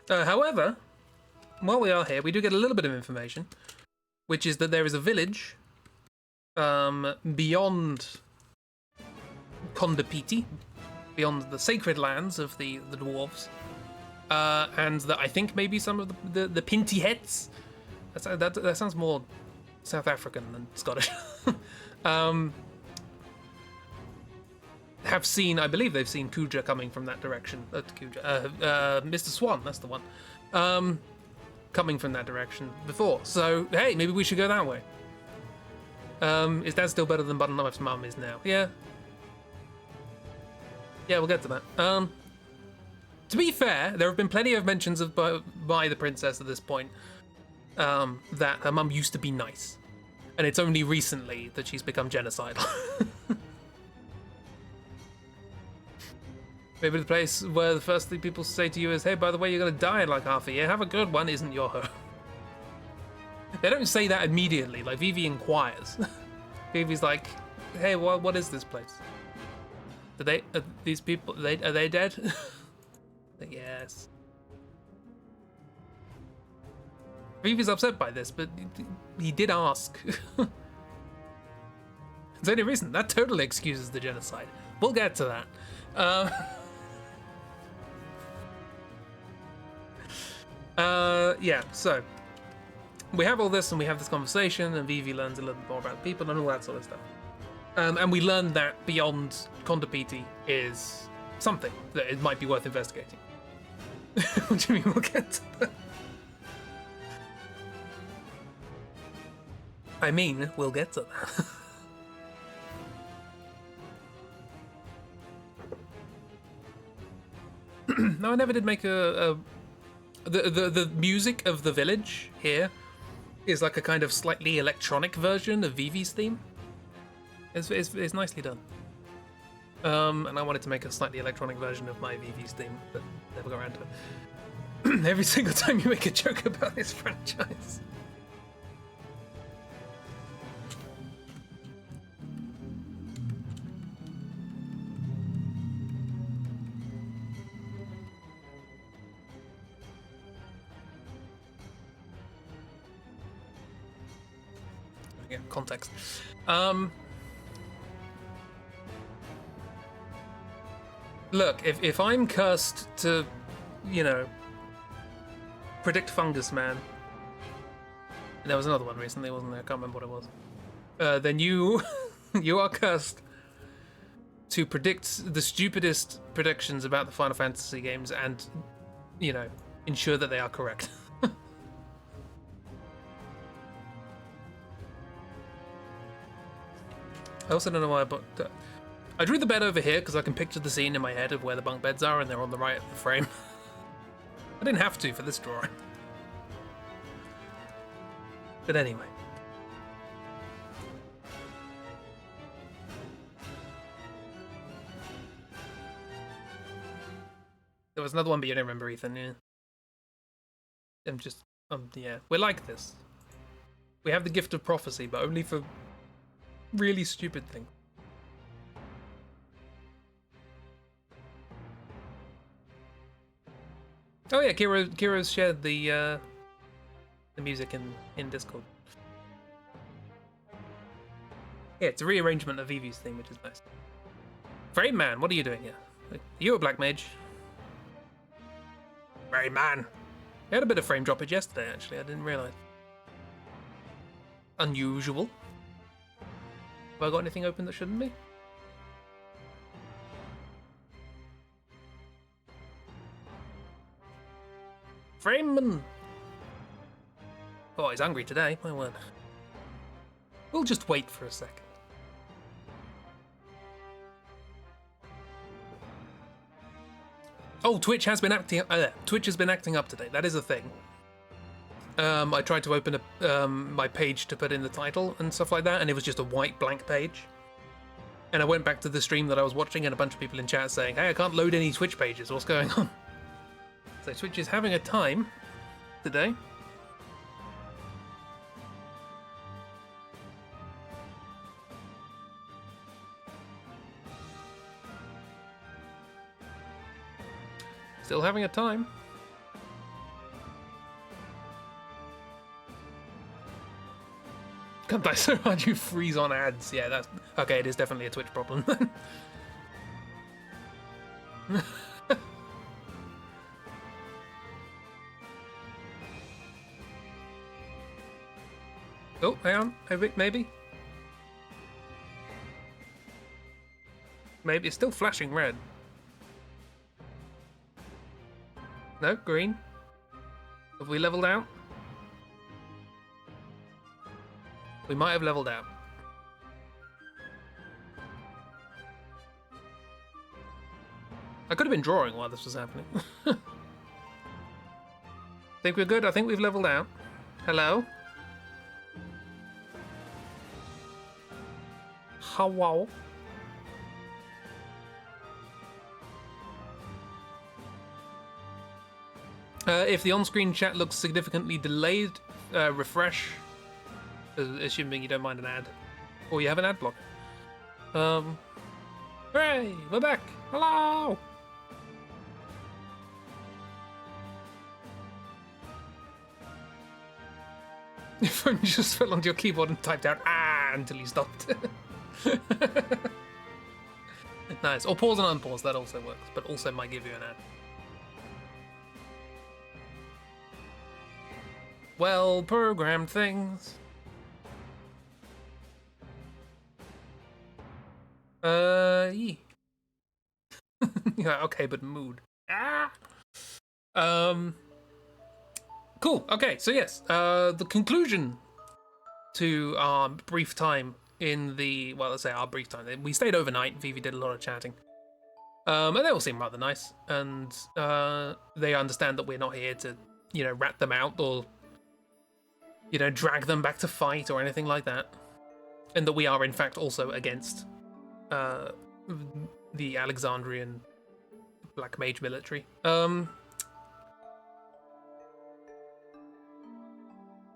However, while we are here, we do get a little bit of information, which is that there is a village beyond Kondapiti, beyond the sacred lands of the dwarves, and that I think maybe some of the Pinty Heads. That sounds more South African than Scottish. Have seen, I believe they've seen Kuja coming from that direction. Mr. Swan, that's the one. Coming from that direction before. So, hey, maybe we should go that way. Is that still better than Butterknife's mum is now? Yeah. Yeah, we'll get to that. To be fair, there have been plenty of mentions of by the princess at this point that her mum used to be nice. And it's only recently that she's become genocidal. Maybe the place where the first thing people say to you is, hey, by the way, you're going to die in like half a year. Have a good one, isn't your home. They don't say that immediately. Like, Vivi inquires. Vivi's like, hey, what is this place? These people, are they dead? Like, yes. Vivi's upset by this, but he did ask. It's the only reason. That totally excuses the genocide. We'll get to that. Yeah, so we have all this and we have this conversation and Vivi learns a little bit more about people and all that sort of stuff. And we learned that beyond Kondapiti is something that it might be worth investigating. What do you mean we'll get to that? I mean, we'll get to that. No, I never did make the music of the village here is like a kind of slightly electronic version of Vivi's theme. It's nicely done. And I wanted to make a slightly electronic version of my Vivi's theme, but never got around to it. Every single time you make a joke about this franchise. Yeah, context. Look, if I'm cursed to, you know, predict Fungus Man, and there was another one recently, wasn't there? I can't remember what it was. Then you, you are cursed to predict the stupidest predictions about the Final Fantasy games and, you know, ensure that they are correct. I also don't know why I bought. I drew the bed over here because I can picture the scene in my head of where the bunk beds are, and they're on the right of the frame. I didn't have to for this drawing. But anyway. There was another one, but you don't remember, Ethan, yeah. Yeah. We're like this. We have the gift of prophecy, but only for really stupid things. Oh yeah, Kira's shared the music in Discord. Yeah, it's a rearrangement of Vivi's theme, which is nice. Frame Man, what are you doing here? Are you a black mage? Frame Man. I had a bit of frame droppage yesterday, actually. I didn't realise. Unusual. Have I got anything open that shouldn't be? Frameman! Oh, he's hungry today, my word. We'll just wait for a second. Oh, Twitch has been acting up today. That is a thing. I tried to open my page to put in the title and stuff like that, and it was just a white blank page. And I went back to the stream that I was watching, and a bunch of people in chat saying, "Hey, I can't load any Twitch pages. What's going on?" So Twitch is having a time today. Still having a time. Can't die so hard you freeze on ads. Yeah, that's okay. It is definitely a Twitch problem. Oh, hang on. Maybe. Maybe it's still flashing red. No, green. Have we leveled out? We might have leveled out. I could have been drawing while this was happening. Think we're good? I think we've leveled out. Hello? Hello? If the on-screen chat looks significantly delayed, refresh, assuming you don't mind an ad, or you have an ad block. Hooray! We're back! Hello! Your phone just fell onto your keyboard and typed out "ah" until you stopped. Nice. Or pause and unpause, that also works, but also might give you an ad. Well-programmed things. Yeah. Yeah, okay, but mood. Ah! Cool, okay, so yes, the conclusion to our brief time in the, well, let's say our brief time. We stayed overnight, Vivi did a lot of chatting. And they all seem rather nice, and they understand that we're not here to, you know, rat them out or, you know, drag them back to fight or anything like that. And that we are, in fact, also against the Alexandrian Black Mage military.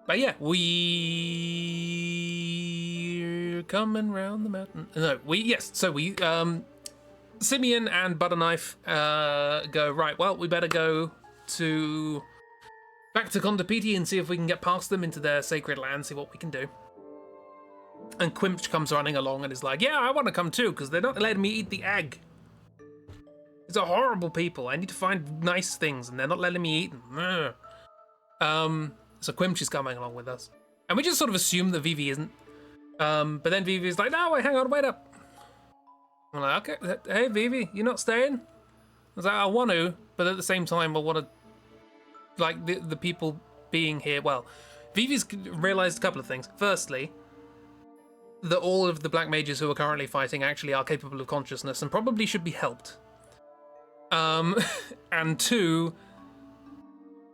But yeah, we're coming round the mountain. No, so Simeon and Butterknife go, right, well, we better go back to Kondapiti and see if we can get past them into their sacred land, see what we can do. And Quimbsh comes running along and is like, yeah, I want to come too, because they're not letting me eat the egg. These are horrible people. I need to find nice things, and they're not letting me eat them. So Quimbsh is coming along with us. And we just sort of assume that Vivi isn't. But then Vivi's like, no, hang on, wait up. I'm like, okay, hey, Vivi, you're not staying? I was like, I want to, but at the same time, I want to, like, the people being here. Well, Vivi's realized a couple of things. Firstly, that all of the black mages who are currently fighting actually are capable of consciousness and probably should be helped. And two,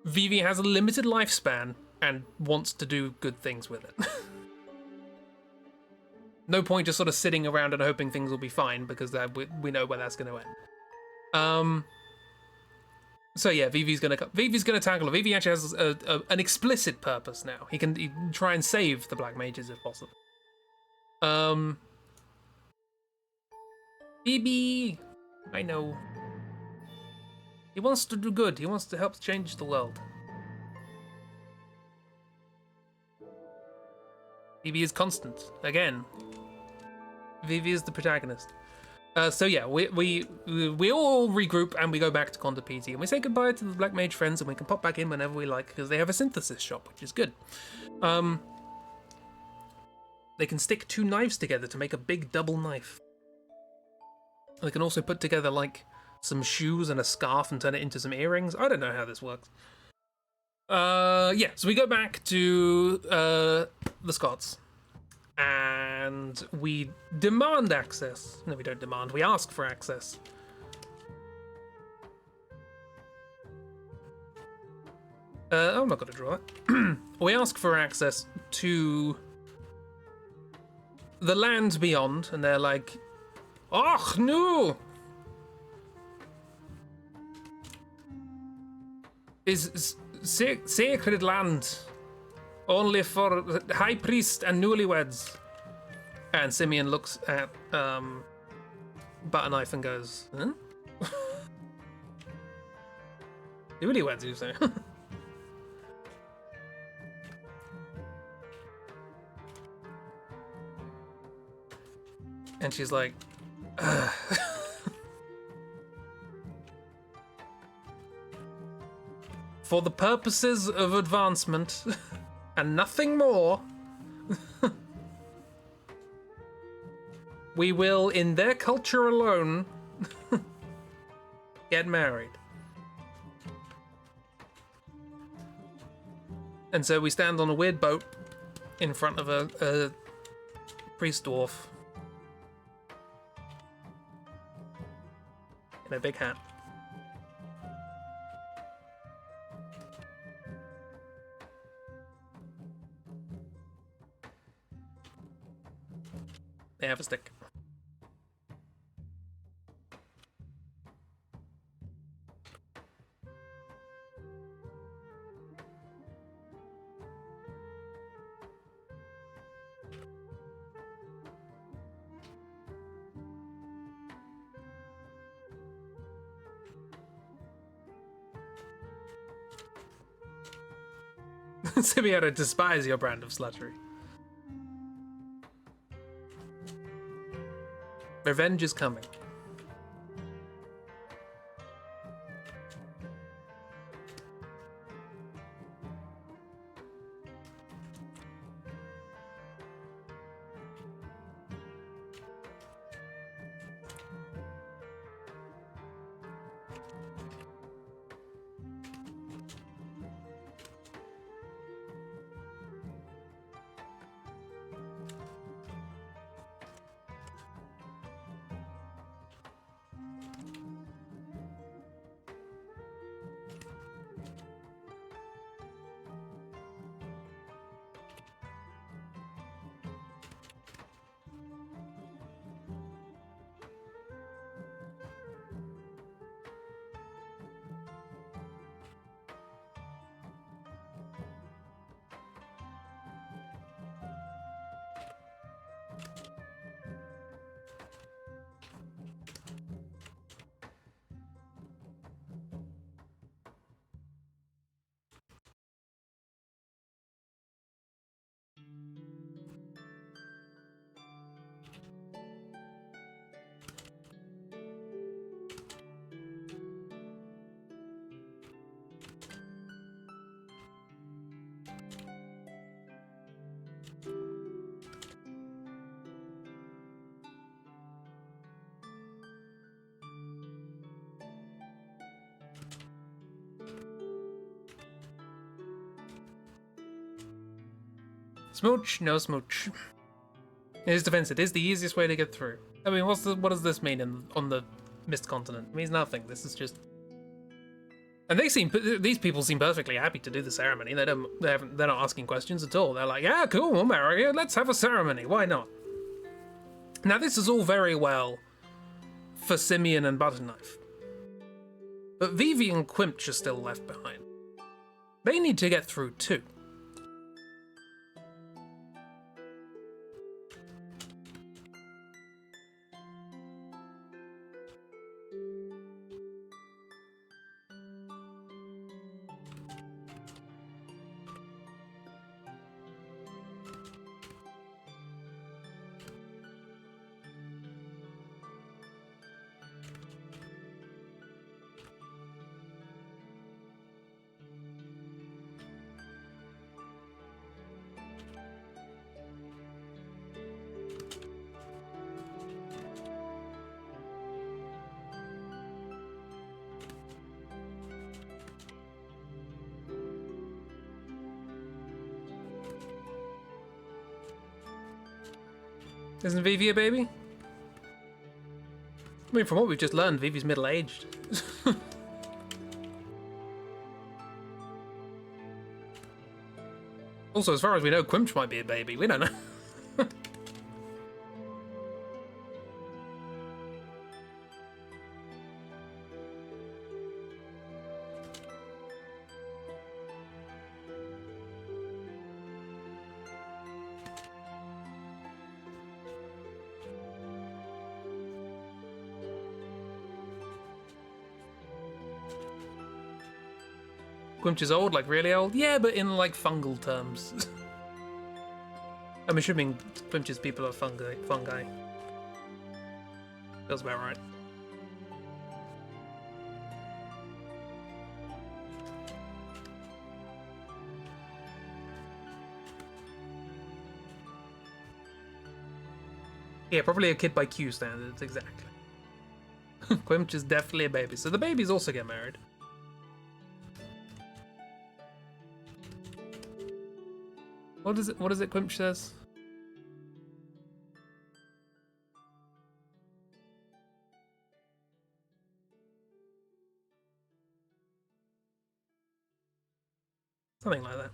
Vivi has a limited lifespan and wants to do good things with it. No point just sort of sitting around and hoping things will be fine, because we know where that's going to end. So yeah, Vivi's gonna tackle her. Vivi actually has an explicit purpose now. He can try and save the black mages if possible. Vivi, I know. He wants to do good. He wants to help change the world. Vivi is constant again. Vivi is the protagonist. So yeah, we all regroup and we go back to Condopiti and we say goodbye to the Black Mage friends, and we can pop back in whenever we like because they have a synthesis shop, which is good. They can stick 2 knives together to make a big double knife. They can also put together like some shoes and a scarf and turn it into some earrings. I don't know how this works. Yeah, so we go back to the Scots. And we demand access. No, we don't demand. We ask for access. I'm not going to draw it. We ask for access to the land beyond, and they're like, "Och, no! Is sacred land only for the high priest and newlyweds." And Simeon looks at Butter Knife and goes, huh? Newlyweds, you say? And she's like, ugh. For the purposes of advancement and nothing more, we will, in their culture alone, get married. And so we stand on a weird boat in front of a priest dwarf in a big hat. They have a stick. Simeon, I despise your brand of sluttery. Revenge is coming. Smooch, no smooch. In his defense, it is the easiest way to get through. I mean, what does this mean on the Mist Continent? It means nothing. This is just... And these people seem perfectly happy to do the ceremony. They're not asking questions at all. They're like, yeah, cool, we'll marry you. Let's have a ceremony. Why not? Now, this is all very well for Simeon and Butterknife. But Vivi and Quimbsh are still left behind. They need to get through too. Isn't Vivi a baby? I mean, from what we've just learned, Vivi's middle-aged. Also, as far as we know, Quimbsh might be a baby. We don't know. Quimbsh is old, like really old? Yeah, but in like fungal terms. I'm assuming Quimbsh's people are fungi. Feels about right. Yeah, probably a kid by Q standards, exactly. Quimbsh is definitely a baby, so the babies also get married. What is it Quimbsh says? Something like that.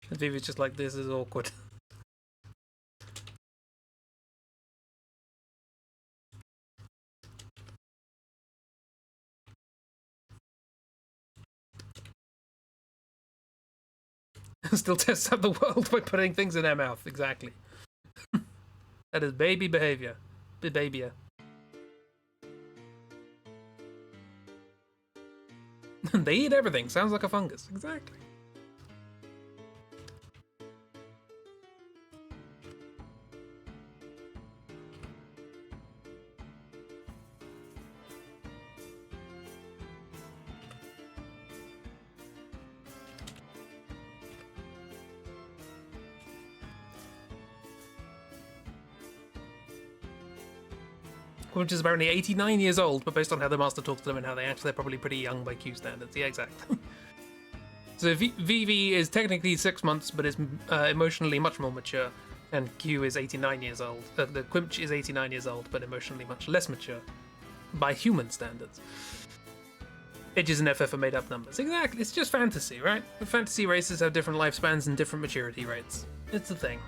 And Vivi's just like, this is awkward. Still tests out the world by putting things in their mouth, exactly. That is baby behavior. Babia. They eat everything, sounds like a fungus. Exactly. Quimbsh is apparently 89 years old, but based on how the master talks to them and how they act, they're probably pretty young by Q standards. Yeah, exactly. So Vivi is technically 6 months, but is emotionally much more mature, and Q is 89 years old. The Quimbsh is 89 years old, but emotionally much less mature by human standards. Ages and FF are made up numbers. Exactly, it's just fantasy, right? Fantasy races have different lifespans and different maturity rates. It's the thing.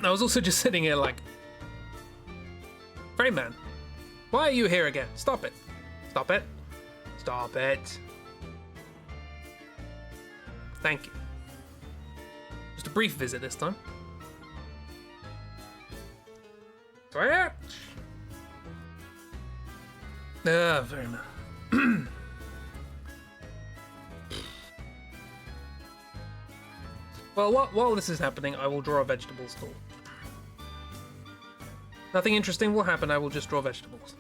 I was also just sitting here like, Frame Man, why are you here again? Stop it. Stop it. Stop it. Thank you. Just a brief visit this time. Switch. Very much. Well, while this is happening, I will draw a vegetable stall. Nothing interesting will happen, I will just draw vegetables.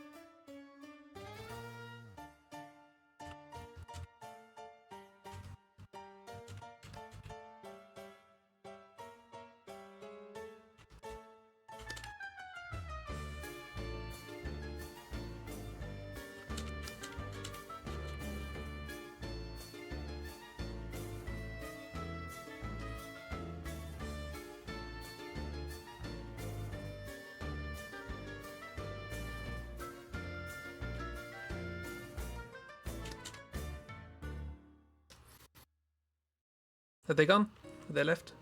Have they gone? Have they left?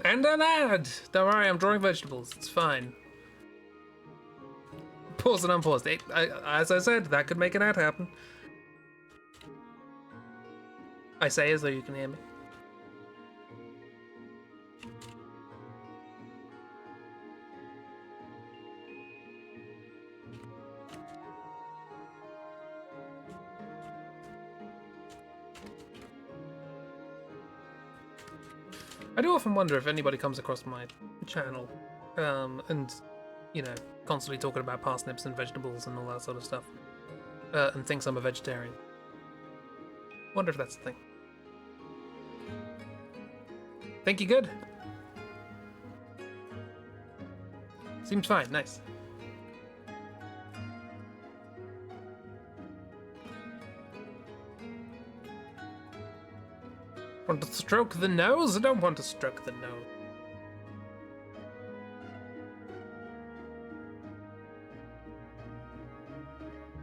And an ad! Don't worry, I'm drawing vegetables. It's fine. Pause and unpause. As I said, that could make an ad happen. I say as though you can hear me. I do often wonder if anybody comes across my channel and, you know, constantly talking about parsnips and vegetables and all that sort of stuff, and thinks I'm a vegetarian. Wonder if that's the thing. Think you good? Seems fine, nice. Want to stroke the nose? I don't want to stroke the nose.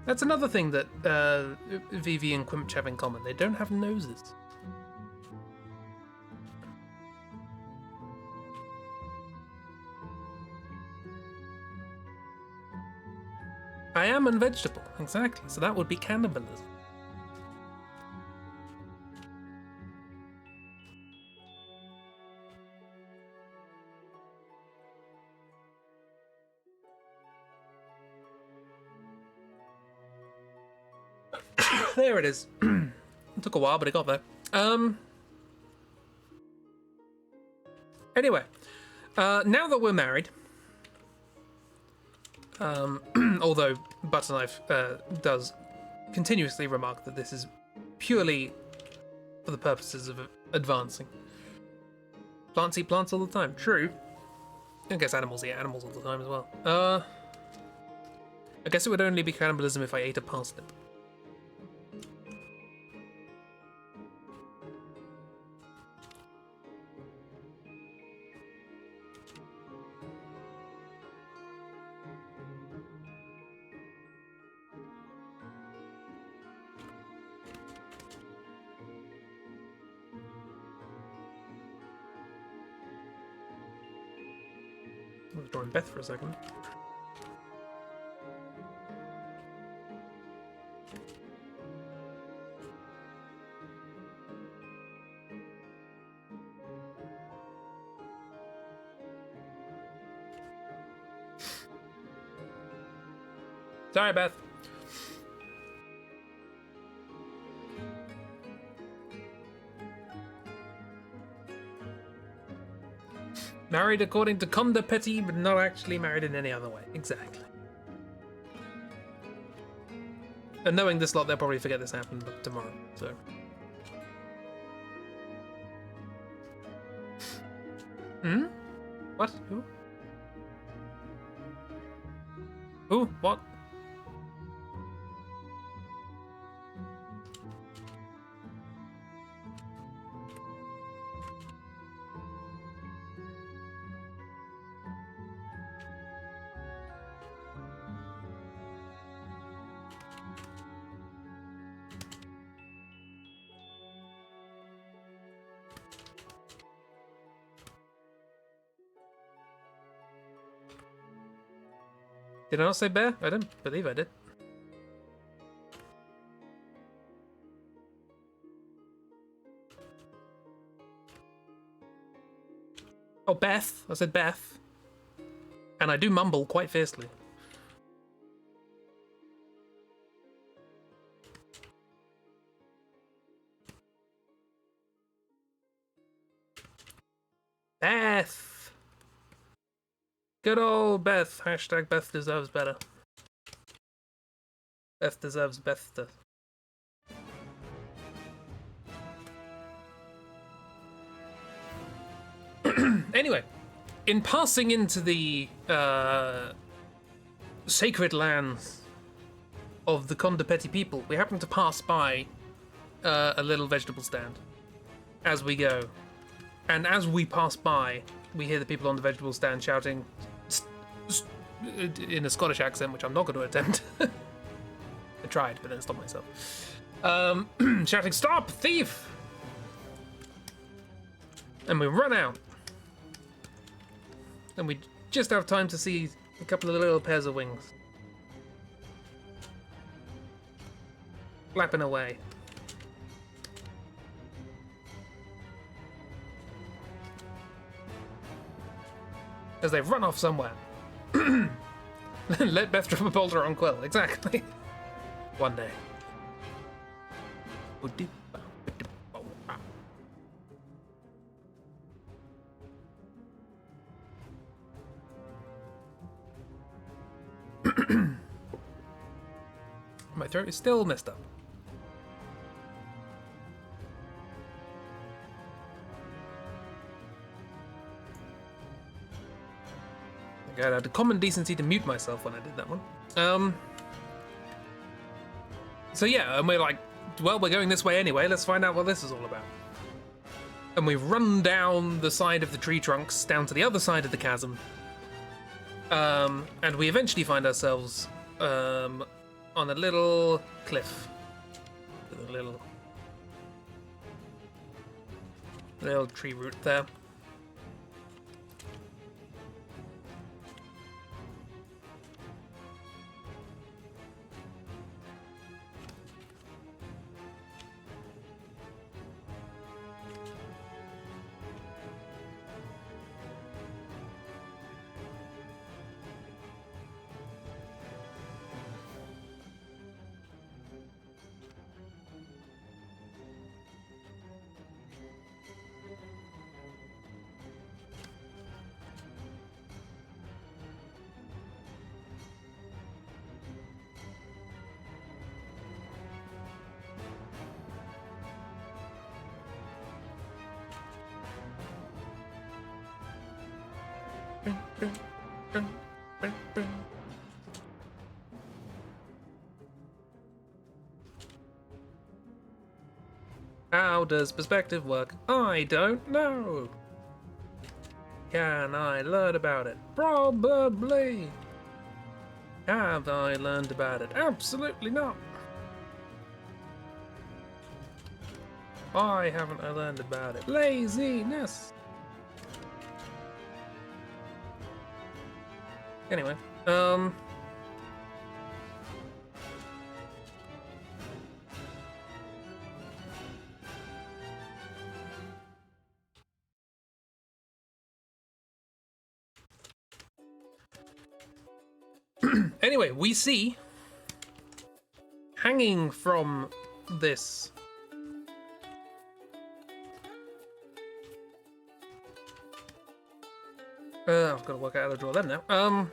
That's another thing that Vivi and Quimbsh have in common. They don't have noses. I am unvegetable, exactly. So that would be cannibalism. There it is. It took a while, but it got there. Anyway, now that we're married, although Butterknife does continuously remark that this is purely for the purposes of advancing. Plants eat plants all the time. True. I guess animals eat animals all the time as well. I guess it would only be cannibalism if I ate a parsnip. I was drawing Beth for a second. Sorry, Beth. Married according to Comme de Petit, but not actually married in any other way. Exactly. And knowing this lot, they'll probably forget this happened tomorrow, so... Hmm? What? Who? Who? What? Did I not say bear? I don't believe I did. Oh, Beth. I said Beth. And I do mumble quite fiercely. Beth! Good old Beth. Hashtag Beth deserves better. Beth deserves Beth to... Anyway, in passing into the sacred lands of the Condopeti people, we happen to pass by a little vegetable stand as we go. And as we pass by, we hear the people on the vegetable stand shouting in a Scottish accent, which I'm not going to attempt. I tried, but then stopped myself. Shouting, "Stop, thief!" And we run out. And we just have time to see a couple of little pairs of wings flapping away. As they run off somewhere. Let Beth drop a boulder on Quill. Exactly. One day. My throat is still messed up. I had the common decency to mute myself when I did that one. So yeah, and we're like, well, we're going this way anyway, let's find out what this is all about. And we run down the side of the tree trunks, down to the other side of the chasm. And we eventually find ourselves on a little cliff. With a little tree root there. How does perspective work? I don't know. Can I learn about it? Probably. Have I learned about it? Absolutely not. Why haven't I learned about it? Laziness. Anyway, anyway, we see hanging from this I've got to work out how to draw them now.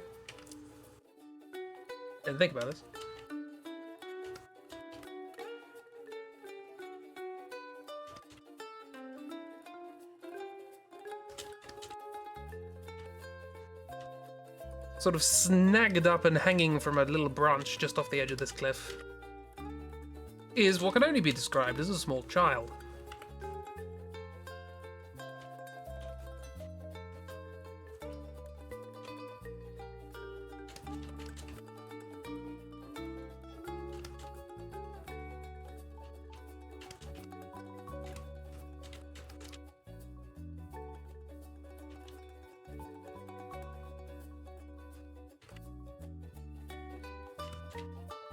Didn't think about this. Sort of snagged up and hanging from a little branch just off the edge of this cliff is what can only be described as a small child.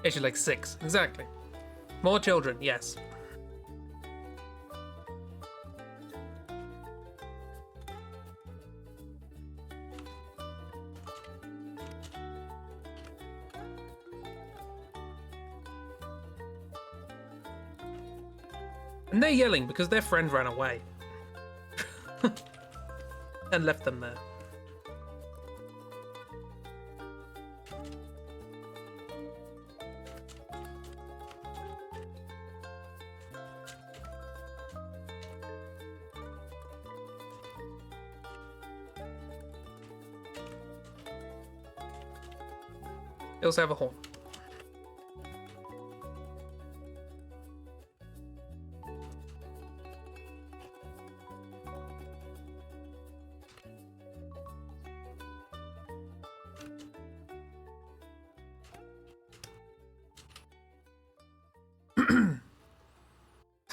She's like 6, exactly. More children, yes. And they're yelling because their friend ran away. And left them there. They also have a horn.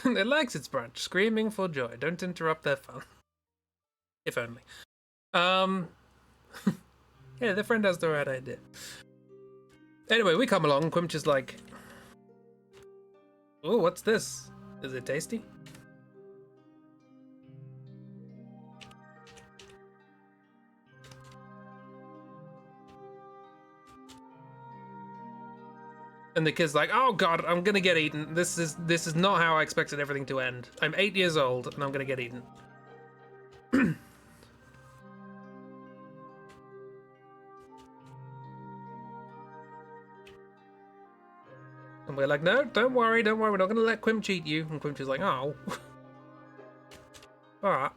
It likes its branch, screaming for joy. Don't interrupt their fun. If only. Yeah, their friend has the right idea. Anyway, we come along. Quimbsh is like, oh, what's this? Is it tasty? And the kid's like, oh god, I'm gonna get eaten. This is not how I expected everything to end. I'm 8 years old and I'm gonna get eaten. And we're like, no, don't worry, we're not gonna let Quimbsh eat you. And Quimbsh is like, oh. Alright.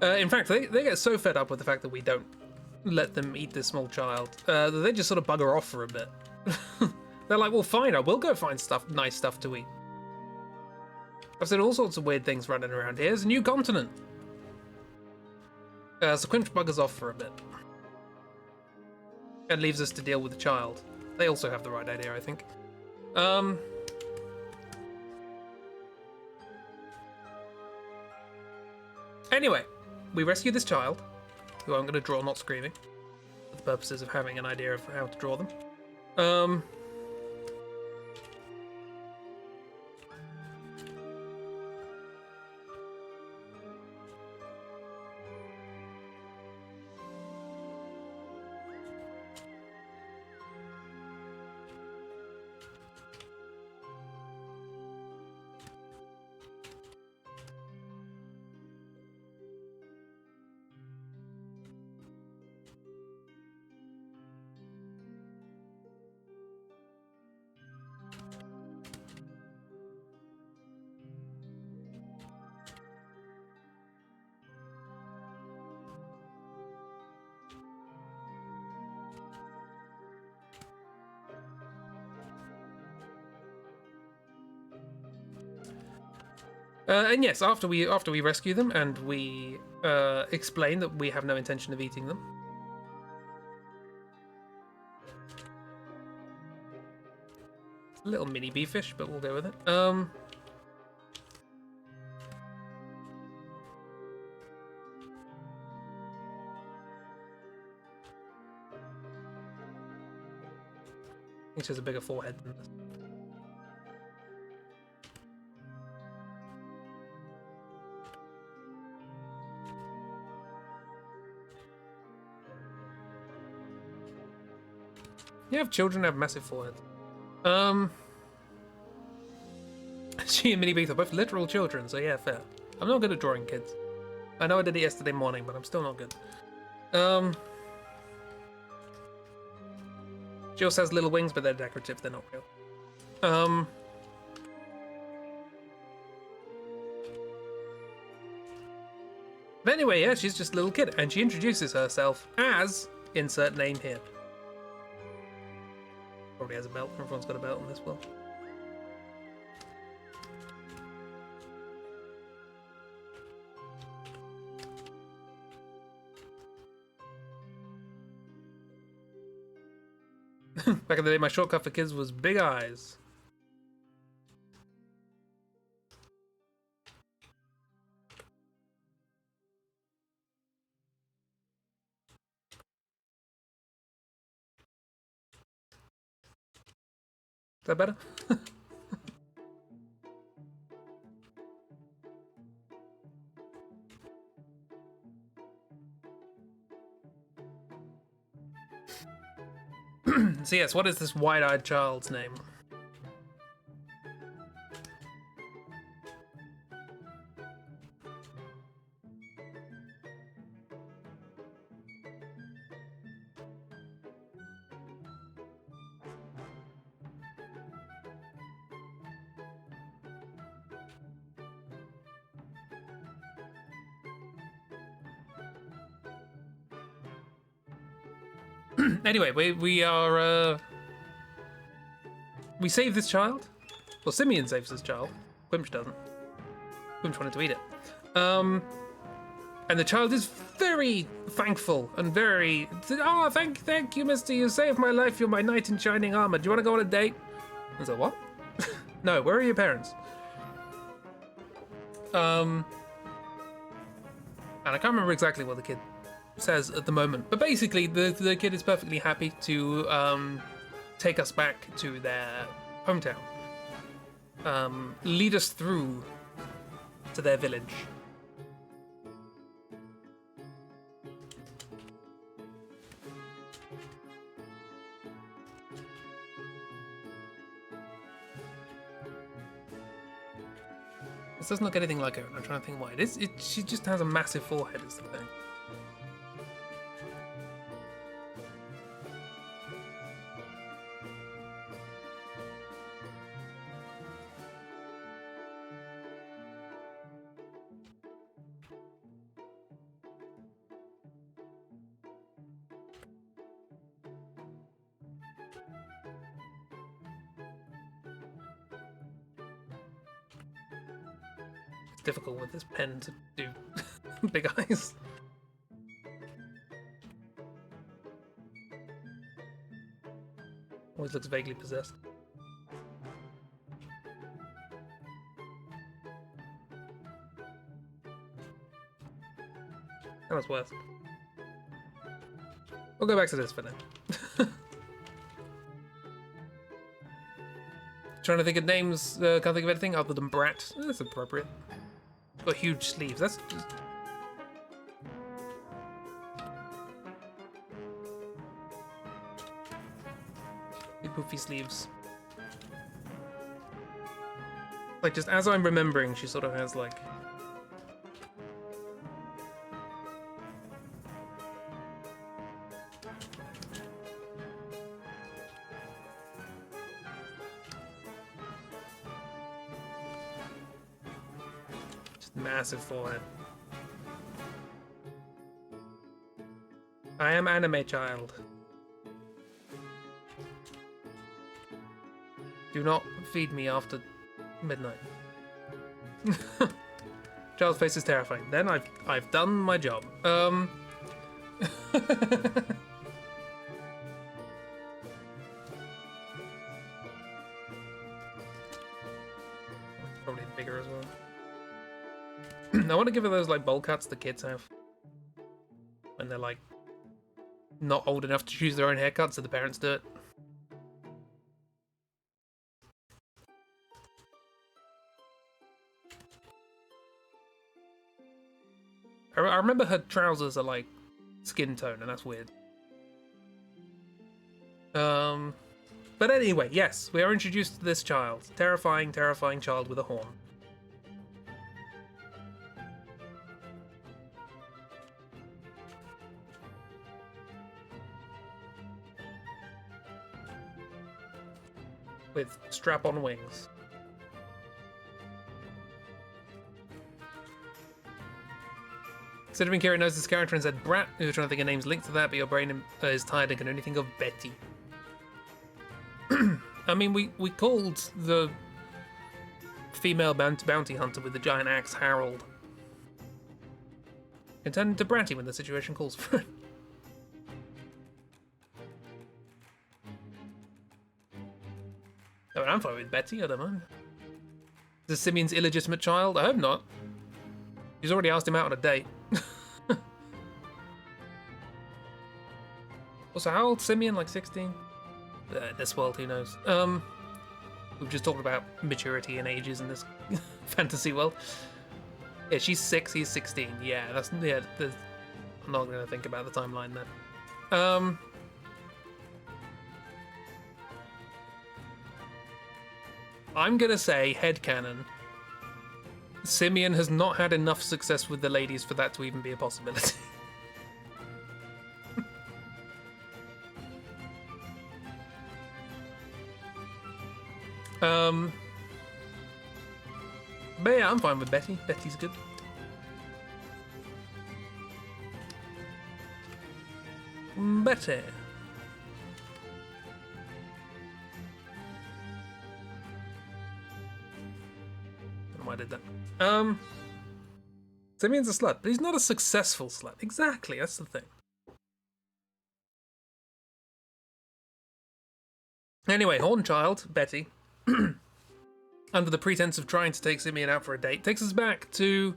In fact, they get so fed up with the fact that we don't let them eat this small child that they just sort of bugger off for a bit. They're like, well, fine, I will go find nice stuff to eat. I've seen all sorts of weird things running around here. Here's a new continent. So Quimbsh buggers off for a bit. And leaves us to deal with the child. They also have the right idea, I think. Anyway, we rescue this child, who I'm going to draw not screaming, for the purposes of having an idea of how to draw them. And yes, after we rescue them and we explain that we have no intention of eating them, little mini beefish, but we'll go with it. Each has a bigger forehead than this. You have children have massive foreheads. She and Mini Beef are both literal children, so yeah, fair. I'm not good at drawing kids. I know I did it yesterday morning, but I'm still not good. She also has little wings, but they're decorative, they're not real. But anyway, yeah, she's just a little kid, and she introduces herself as insert name here. Probably has a belt. Everyone's got a belt in this world. Back in the day, my shortcut for kids was big eyes. Is that better? So yes, what is this wide-eyed child's name? Anyway, we are we save this child. Well, Simeon saves this child. Quimbsh doesn't. Quimbsh wanted to eat it. And the child is very thankful and very, oh, thank you, mister. You saved my life. You're my knight in shining armor. Do you want to go on a date? I was like, what? No, where are your parents? And I can't remember exactly what the kid says at the moment, but basically the kid is perfectly happy to take us back to their hometown, lead us through to their village. This doesn't look anything like her. I'm trying to think why it is. She just has a massive forehead, is the thing. Difficult with this pen to do big eyes. Always looks vaguely possessed. That was worse. We'll go back to this for now. Trying to think of names, can't think of anything other than Brat. That's appropriate. Got huge sleeves. That's just... big poofy sleeves. Like, just as I'm remembering, she sort of has like... massive forehead. I am anime child. Do not feed me after midnight. Child's face is terrifying. Then I've done my job. Probably bigger as well. I want to give her those like bowl cuts the kids have when they're like not old enough to choose their own haircut, so the parents do it. I remember her trousers are like skin tone, and that's weird. But anyway, yes, we are introduced to this child. Terrifying, terrifying child with a horn. With strap-on wings. Considering Kira knows this character and said Brat, we were trying to think of names linked to that, but your brain is tired and can only think of Betty. I mean, we called the female bounty hunter with the giant axe Harold. Can turn into Bratty when the situation calls for it. I mean, I'm fine with Betty, I don't mind. Is this Simeon's illegitimate child? I hope not. He's already asked him out on a date. Also, how old Simeon? Like 16? This world, who knows? We've just talked about maturity and ages in this fantasy world. Yeah, she's 6, he's 16. Yeah, I'm not going to think about the timeline there. I'm gonna say, headcanon, Simeon has not had enough success with the ladies for that to even be a possibility. But yeah, I'm fine with Betty. Betty's good. Betty. why I did that. Simeon's a slut, but he's not a successful slut. Exactly, that's the thing. Anyway, Hornchild, Betty, under the pretense of trying to take Simeon out for a date, takes us back to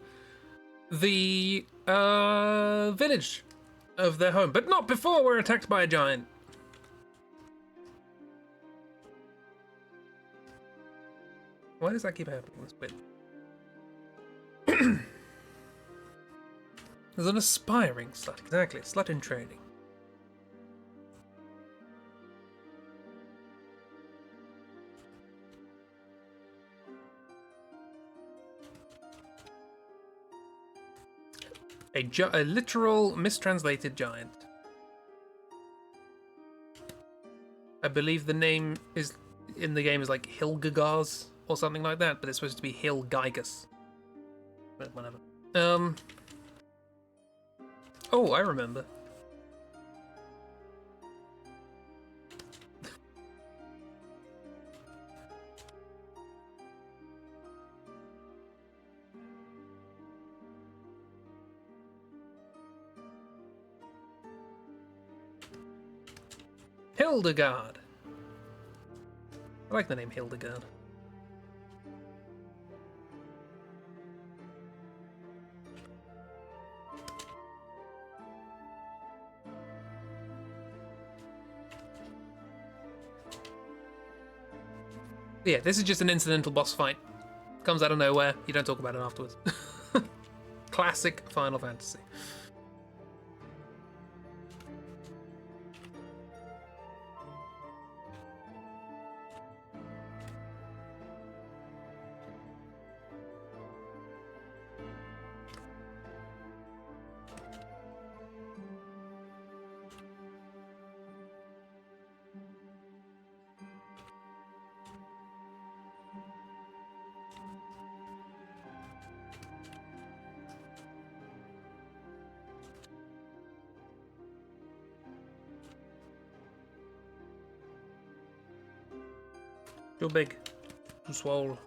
the village of their home, but not before we're attacked by a giant. Why does that keep happening? That's weird. There's an aspiring slut, exactly, a slut in training. A literal mistranslated giant. I believe the name is in the game is like Hilgagars or something like that, but it's supposed to be Hilgigas. But whatever. Oh, I remember. Hildegard. I like the name Hildegard. Yeah, this is just an incidental boss fight. Comes out of nowhere, you don't talk about it afterwards. Classic Final Fantasy. Too big. Too swole.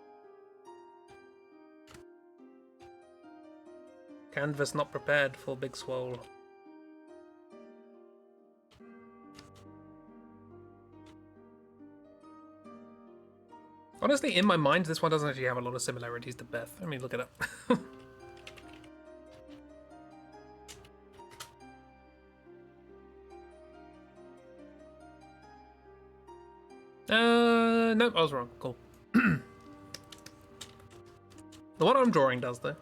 Canvas not prepared for big swole. Honestly, in my mind, this one doesn't actually have a lot of similarities to Beth. Let me look it up. Nope, I was wrong. Cool. The one I'm drawing does, though.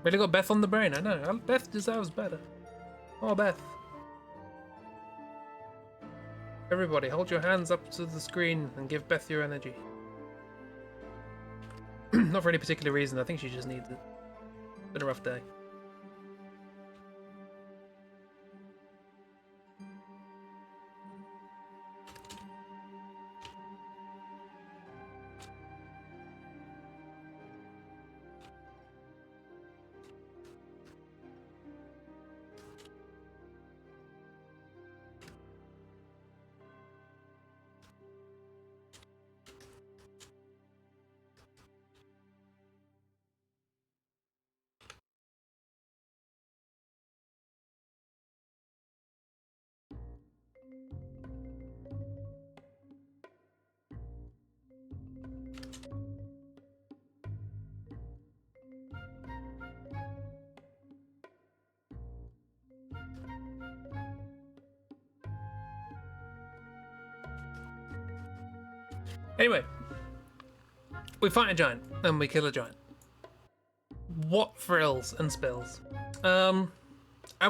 Really got Beth on the brain, I know. Beth deserves better. Oh, Beth. Everybody, hold your hands up to the screen and give Beth your energy. Not for any particular reason, I think she just needs it. Been a rough day. Anyway, we fight a giant and we kill a giant. What frills and spills. And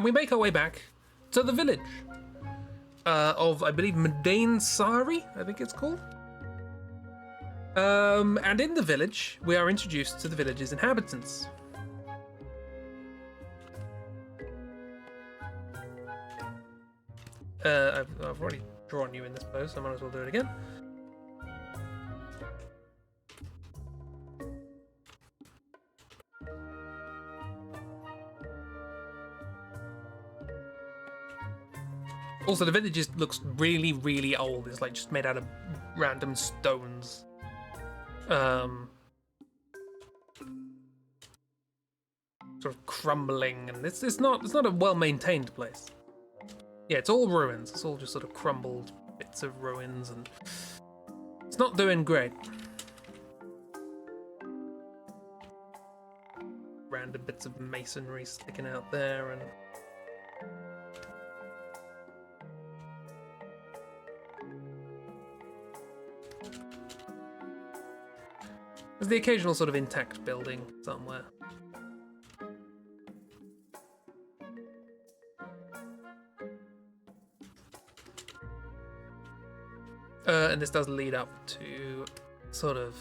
we make our way back to the village of, I believe, Medane Sari, I think it's called. And in the village, we are introduced to the village's inhabitants. I've already drawn you in this pose, so I might as well do it again. Also, the village just looks really, really old. It's like just made out of random stones. Sort of crumbling, and it's not a well-maintained place. Yeah, it's all ruins. It's all just sort of crumbled bits of ruins, and it's not doing great. Random bits of masonry sticking out there, and there's the occasional sort of intact building somewhere. And this does lead up to sort of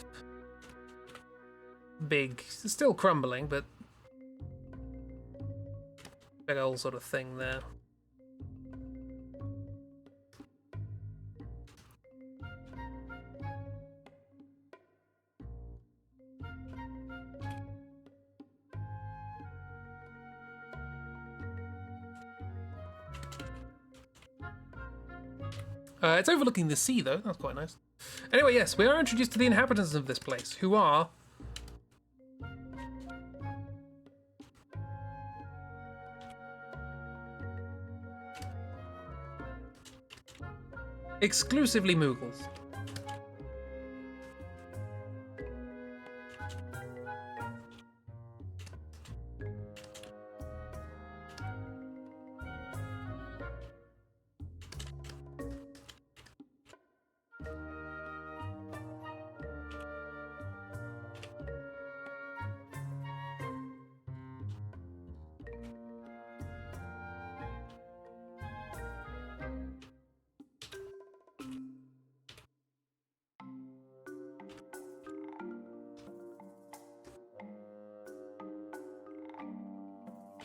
big, still crumbling, but big old sort of thing there. It's overlooking the sea, though. That's quite nice. Anyway, yes, we are introduced to the inhabitants of this place, who are exclusively Mughals.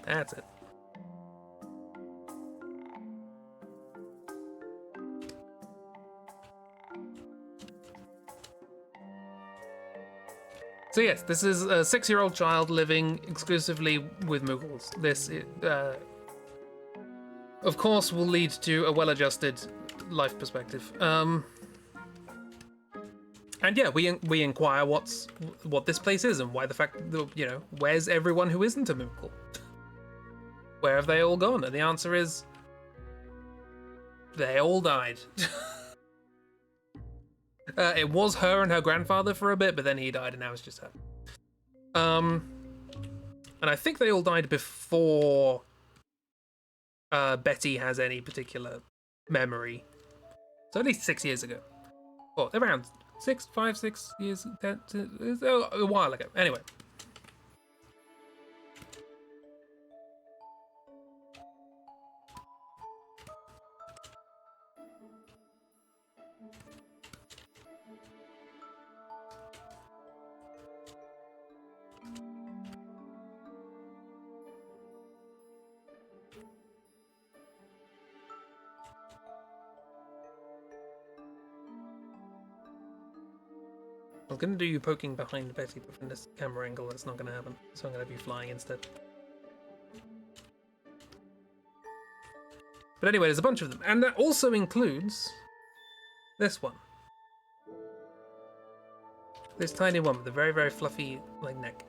That's it. So yes, this is a 6-year-old child living exclusively with Mughals. This, of course, will lead to a well-adjusted life perspective. And yeah, we inquire what this place is and why the fact that, you know, where's everyone who isn't a Mughal? Where have they all gone? And the answer is, they all died. It was her and her grandfather for a bit, but then he died, and now it's just her. And I think they all died before Betty has any particular memory. So at least 6 years ago. Or around 6 years, a while ago. Anyway. I was going to do you poking behind Betty, but from this camera angle, that's not going to happen. So I'm going to be flying instead. But anyway, there's a bunch of them. And that also includes this one. This tiny one with a very, very fluffy like neck.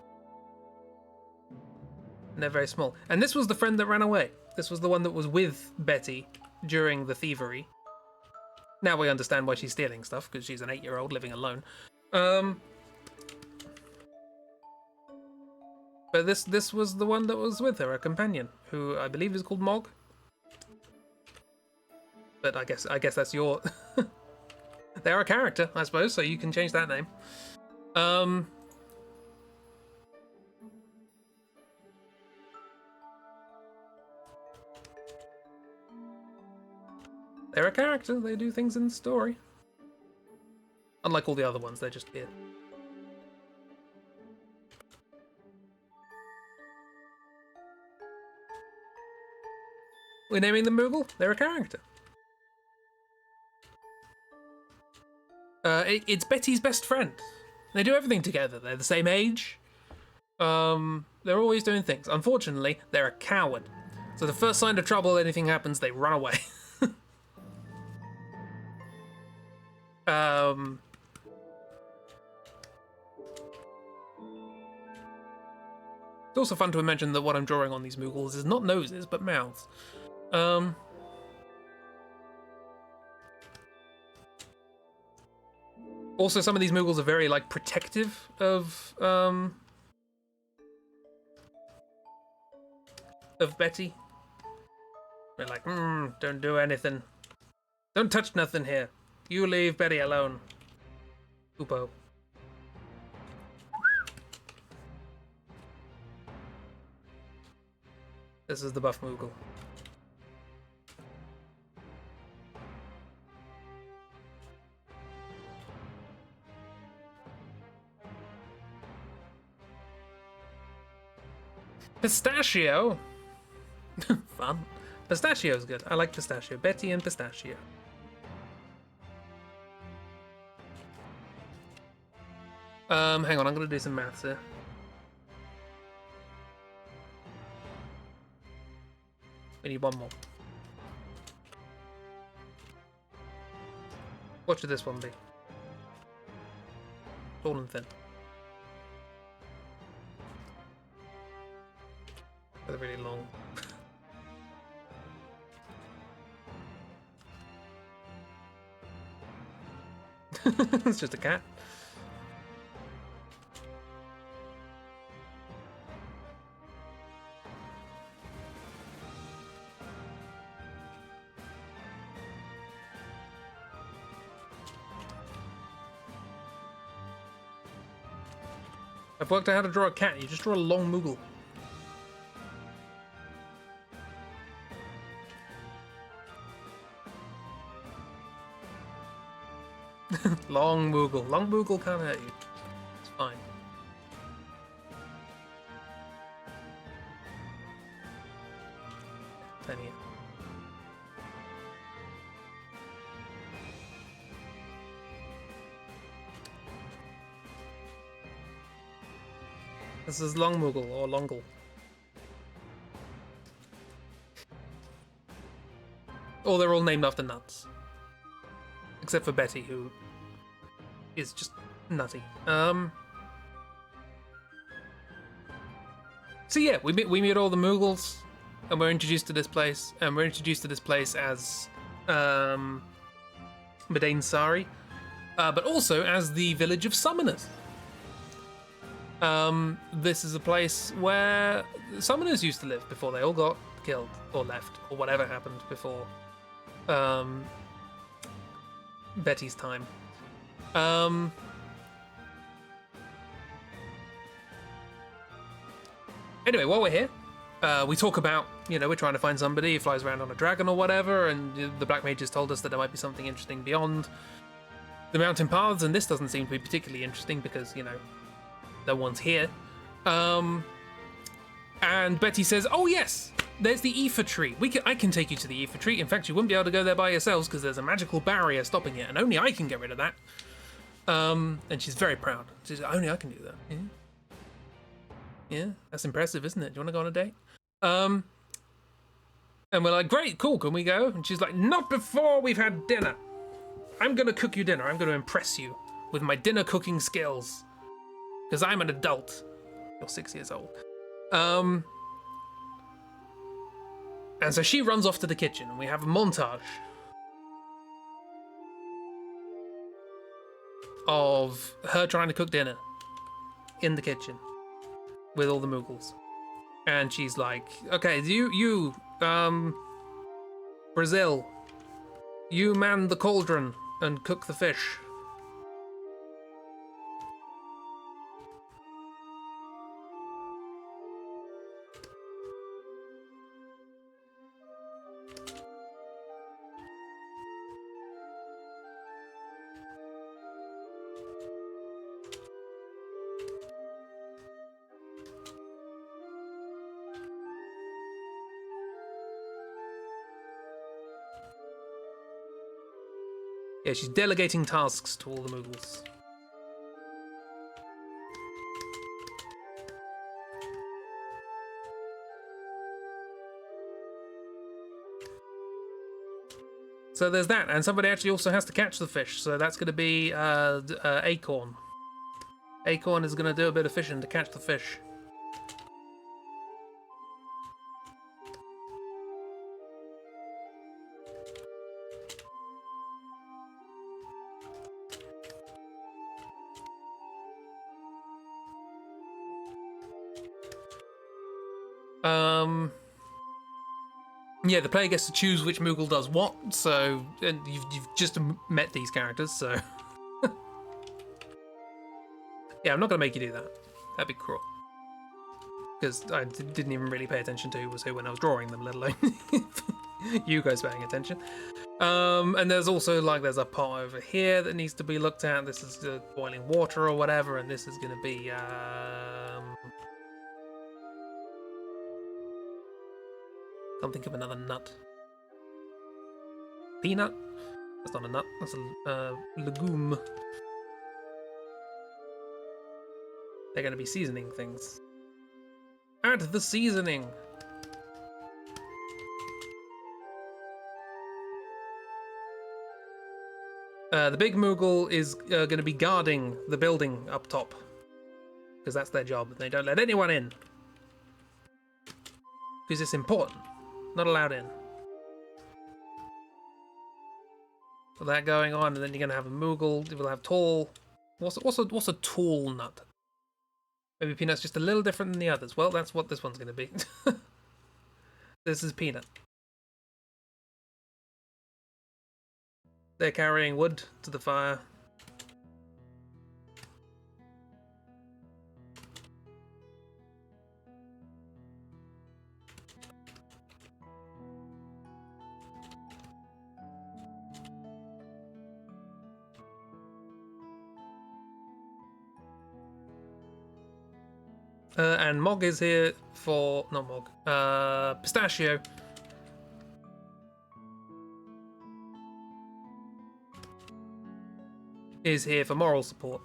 And they're very small. And this was the friend that ran away. This was the one that was with Betty during the thievery. Now we understand why she's stealing stuff, because she's an 8-year-old living alone. But this was the one that was with her, a companion, who I believe is called Mog. But I guess that's your. They're a character, I suppose, so you can change that name. They're a character. They do things in the story. Unlike all the other ones, they're just here. We're naming them Moogle. They're a character. It's Betty's best friend. They do everything together. They're the same age. They're always doing things. Unfortunately, they're a coward. So the first sign of trouble, anything happens, they run away. It's also fun to imagine that what I'm drawing on these Moogles is not noses, but mouths. Also, some of these Moogles are very, like, protective of Betty. They're like, don't do anything. Don't touch nothing here. You leave Betty alone. Upo. This is the buff Moogle. Pistachio? Fun. Pistachio's good. I like pistachio. Betty and pistachio. Hang on, I'm gonna do some maths here. We need one more. What should this one be? Tall and thin. They're really long. It's just a cat. I've worked out how to draw a cat. You just draw a long Moogle. Long Moogle. Long Moogle can't hurt you. It's fine. Tiny. This is Long Moogle or Longle. Oh, they're all named after nuts. Except for Betty, who is just nutty. So yeah, we meet all the Moogles, and we're introduced to this place, and we're introduced to this place as Madain Sari, but also as the village of summoners. This is a place where summoners used to live before they all got killed or left or whatever happened before Betty's time. Anyway, while we're here, we talk about, we're trying to find somebody who flies around on a dragon or whatever, and the Black Mages told us that there might be something interesting beyond the mountain paths, and this doesn't seem to be particularly interesting because, no one's here. And Betty says, oh yes, there's the Aoife tree. I can take you to the Aoife tree. In fact, you wouldn't be able to go there by yourselves because there's a magical barrier stopping it, and only I can get rid of that. And she's very proud. She says, only I can do that. Yeah, that's impressive, isn't it? Do you want to go on a date? And we're like, great, cool, can we go? And she's like, not before we've had dinner. I'm going to cook you dinner. I'm going to impress you with my dinner cooking skills. Because I'm an adult. You're 6 years old. And so she runs off to the kitchen, and we have a montage of her trying to cook dinner in the kitchen with all the Moogles. And she's like, okay, you, Brazil, you man the cauldron and cook the fish. Yeah, she's delegating tasks to all the Moogles. So there's that, and somebody actually also has to catch the fish, so that's going to be Acorn. Acorn is going to do a bit of fishing to catch the fish. Yeah, the player gets to choose which Moogle does what, so and you've just met these characters, so... Yeah, I'm not going to make you do that. That'd be cruel. Because I didn't even really pay attention to who was who when I was drawing them, let alone you guys paying attention. And there's also, like, there's a pot over here that needs to be looked at. This is the boiling water or whatever, and this is going to be... Can't think of another nut. Peanut? That's not a nut, that's a legume. They're going to be seasoning things. Add the seasoning! The big Moogle is going to be guarding the building up top. Because that's their job. They don't let anyone in. Because it's important. Not allowed in. So that going on, and then you're going to have a Moogle. It will have tall... What's a tall nut? Maybe Peanut's just a little different than the others. Well, that's what this one's going to be. This is Peanut. They're carrying wood to the fire. And Mog is here for... Not Mog. Pistachio. Is here for moral support.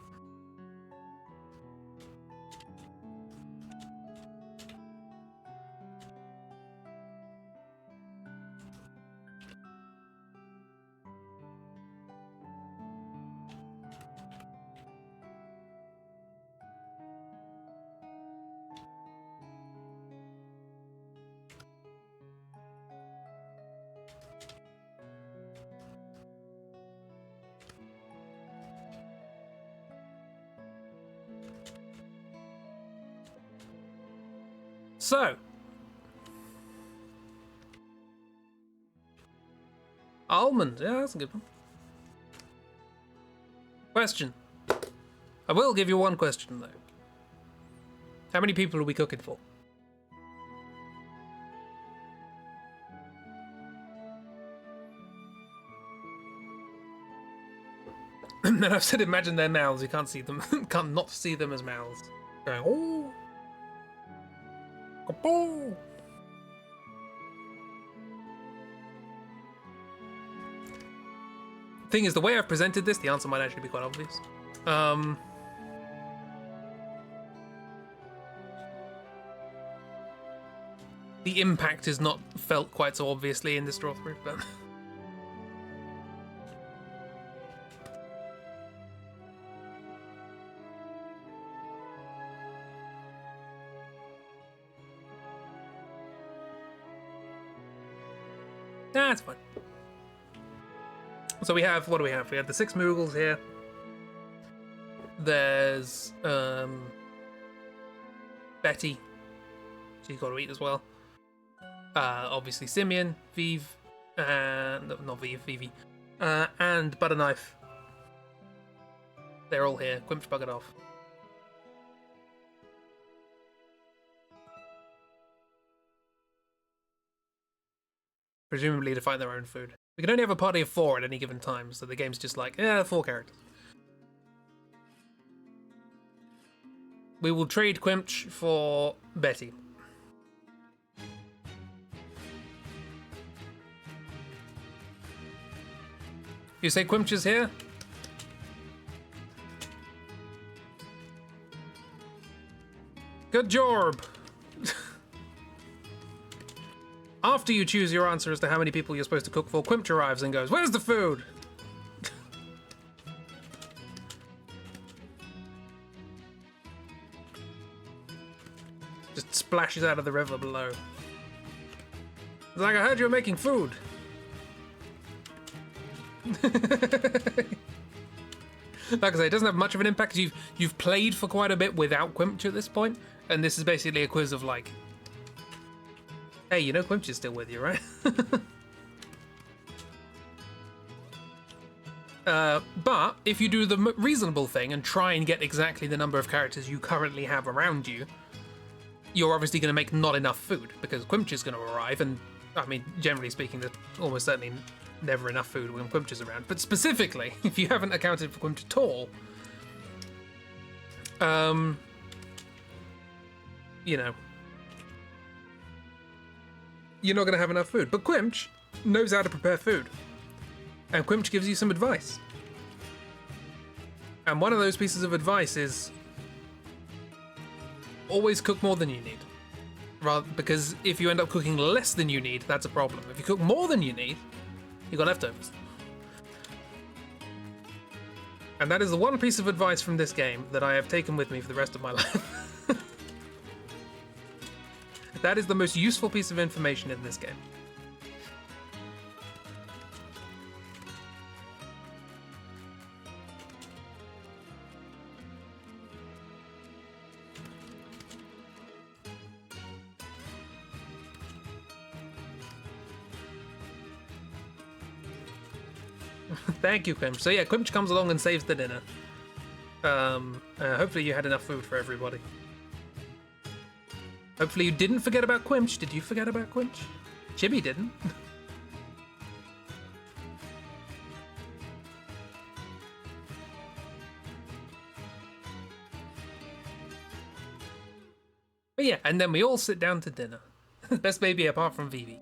So, almond, yeah, that's a good one. Question. I will give you one question, though. How many people are we cooking for? And I've said imagine their mouths, you can't see them, can't not see them as mouths. Going, oh! Kaboom! Thing is, the way I've presented this, the answer might actually be quite obvious. The impact is not felt quite so obviously in this Drawthrough, but... That's fine. So we have, what do we have? We have the 6 Moogles here. There's Betty. She's got to eat as well. Obviously Simeon, Vive, not Vive, Vivi, and Butterknife. They're all here. Quimbsh buggered off. Presumably to find their own food. We can only have a party of 4 at any given time, so the game's just like, 4 characters. We will trade Quimbsh for Betty. You say Quimbsh is here? Good job. After you choose your answer as to how many people you're supposed to cook for, Quimbsh arrives and goes, "Where's the food?" Just splashes out of the river below. It's like, I heard you were making food. Like I say, it doesn't have much of an impact. You've played for quite a bit without Quimbsh at this point, and this is basically a quiz of like, hey, you know Quimbsh is still with you, right? But if you do the reasonable thing and try and get exactly the number of characters you currently have around you, you're obviously going to make not enough food, because Quimbsh is going to arrive, and I mean, generally speaking, there's almost certainly never enough food when Quimbsh is around. But specifically, if you haven't accounted for Quimbsh at all, you know, you're not going to have enough food. But Quimbsh knows how to prepare food, and Quimbsh gives you some advice. And one of those pieces of advice is always cook more than you need. Because if you end up cooking less than you need, that's a problem. If you cook more than you need, you got leftovers. And that is the one piece of advice from this game that I have taken with me for the rest of my life. That is the most useful piece of information in this game. Thank you, Quimbsh. So yeah, Quimbsh comes along and saves the dinner. Hopefully you had enough food for everybody. Hopefully you didn't forget about Quimbsh. Did you forget about Quimbsh? Chibi didn't. But yeah, and then we all sit down to dinner. Best baby apart from Vivi.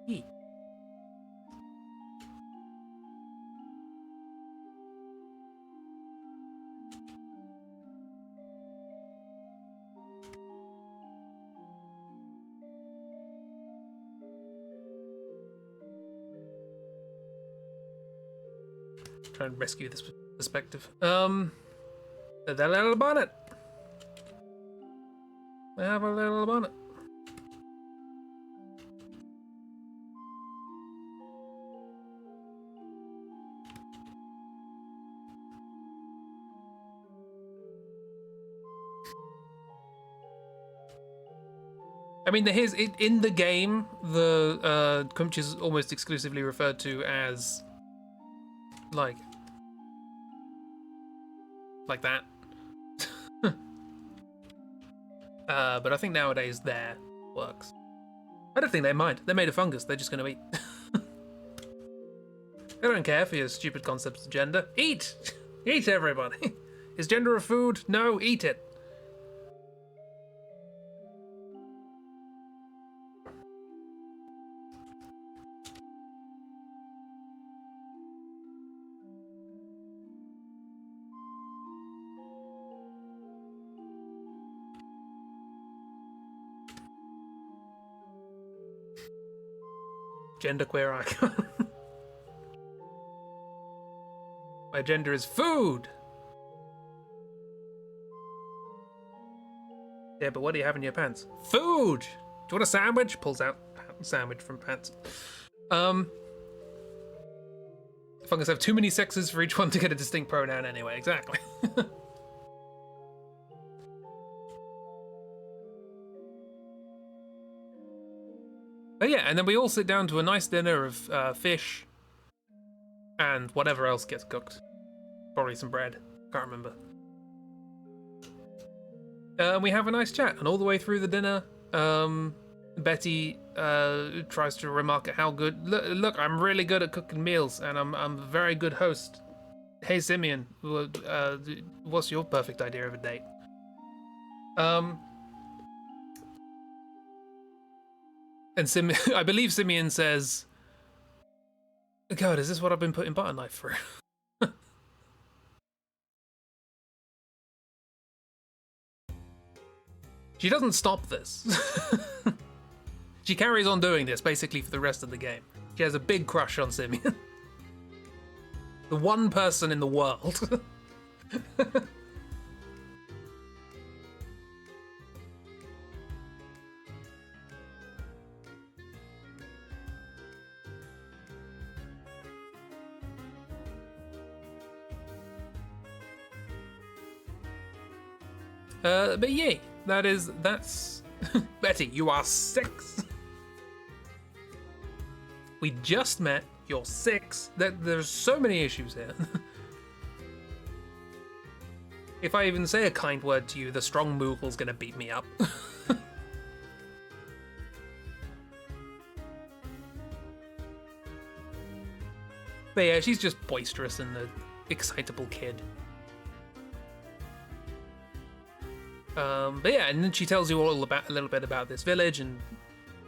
Try and rescue this perspective. The little bonnet. We have a little bonnet. I mean, in the game, the Quimbsh is almost exclusively referred to as like that. But I think nowadays there works. I don't think they mind. They're made of fungus. They're just going to eat. They don't care for your stupid concepts of gender. Eat! Eat, everybody! Is gender a food? No, eat it. Genderqueer icon. My gender is food. Yeah, but what do you have in your pants? Food. Do you want a sandwich? Pulls out sandwich from pants. Fungus have too many sexes for each one to get a distinct pronoun anyway. Exactly. But yeah, and then we all sit down to a nice dinner of fish and whatever else gets cooked. Probably some bread. Can't remember. We have a nice chat, and all the way through the dinner, Betty tries to remark at how good. Look, I'm really good at cooking meals, and I'm a very good host. Hey, Simeon, what's your perfect idea of a date? And I believe Simeon says, God, is this what I've been putting butter knife through? She doesn't stop this. She carries on doing this basically for the rest of the game. She has a big crush on Simeon. The one person in the world. But yay, that's Betty, you are 6. We just met, you're 6. There's so many issues here. If I even say a kind word to you, the strong Moogle's gonna beat me up. But yeah, she's just boisterous and an excitable kid. But yeah, and then she tells you all about a little bit about this village, and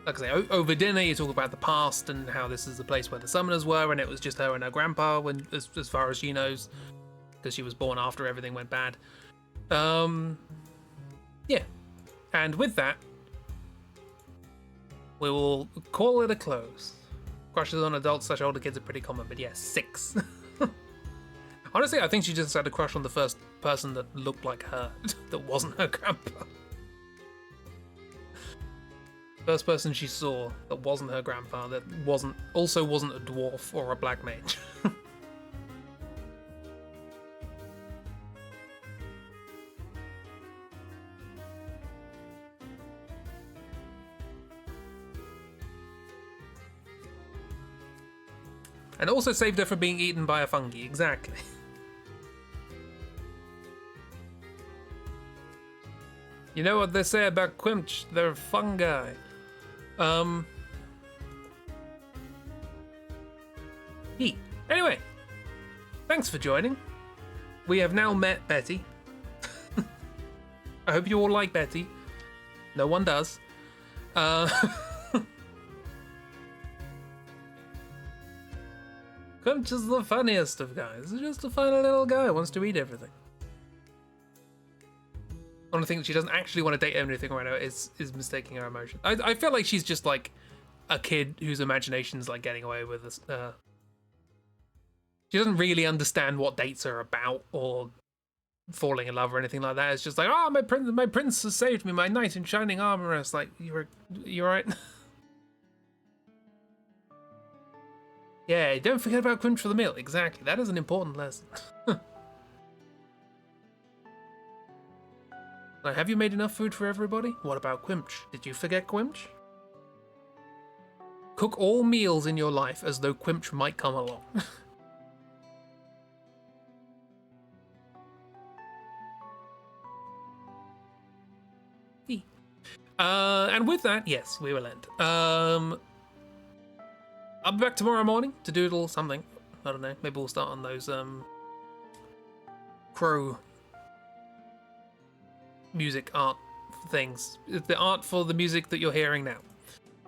like I say, over dinner you talk about the past and how this is the place where the summoners were, and it was just her and her grandpa, when as far as she knows, because she was born after everything went bad. Yeah, and with that, we will call it a close. Crushes on adults / older kids are pretty common, but yeah, 6. Honestly, I think she just had a crush on the first person that looked like her, that wasn't her grandpa. First person she saw that wasn't her grandpa, that also wasn't a dwarf or a black mage. And also saved her from being eaten by a fungi, exactly. You know what they say about Quimbsh? They're fungi. Anyway, thanks for joining. We have now met Betty. I hope you all like Betty. No one does. Quimbsh is the funniest of guys. He's just a funny little guy who wants to eat everything. One of the things she doesn't actually want to date anything right now is mistaking her emotion. I feel like she's just like a kid whose imagination's like getting away with this. She doesn't really understand what dates are about or falling in love or anything like that. It's just like, oh, my prince has saved me, my knight in shining armor. It's like, you alright? Yeah, don't forget about Quimbsh for the meal. Exactly, that is an important lesson. Now, have you made enough food for everybody? What about Quimbsh? Did you forget Quimbsh? Cook all meals in your life as though Quimbsh might come along. And with that, yes, we will end. I'll be back tomorrow morning to doodle something. I don't know, maybe we'll start on those crow music art things. The art for the music that you're hearing now.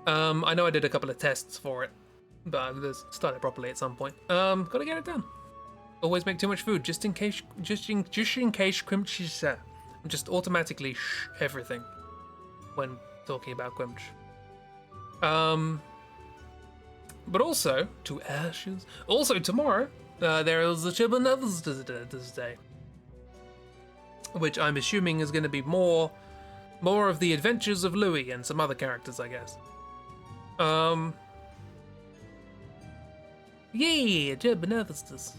I know I did a couple of tests for it, but I'll start it properly at some point. Gotta get it done. Always make too much food, just in case Quimbsh is I'm just automatically everything when talking about Quimbsh. But also, to ashes. Also tomorrow, there is the Chibanathas Day, which I'm assuming is going to be more of the adventures of Louis and some other characters, I guess. Yeah, Chibanathas.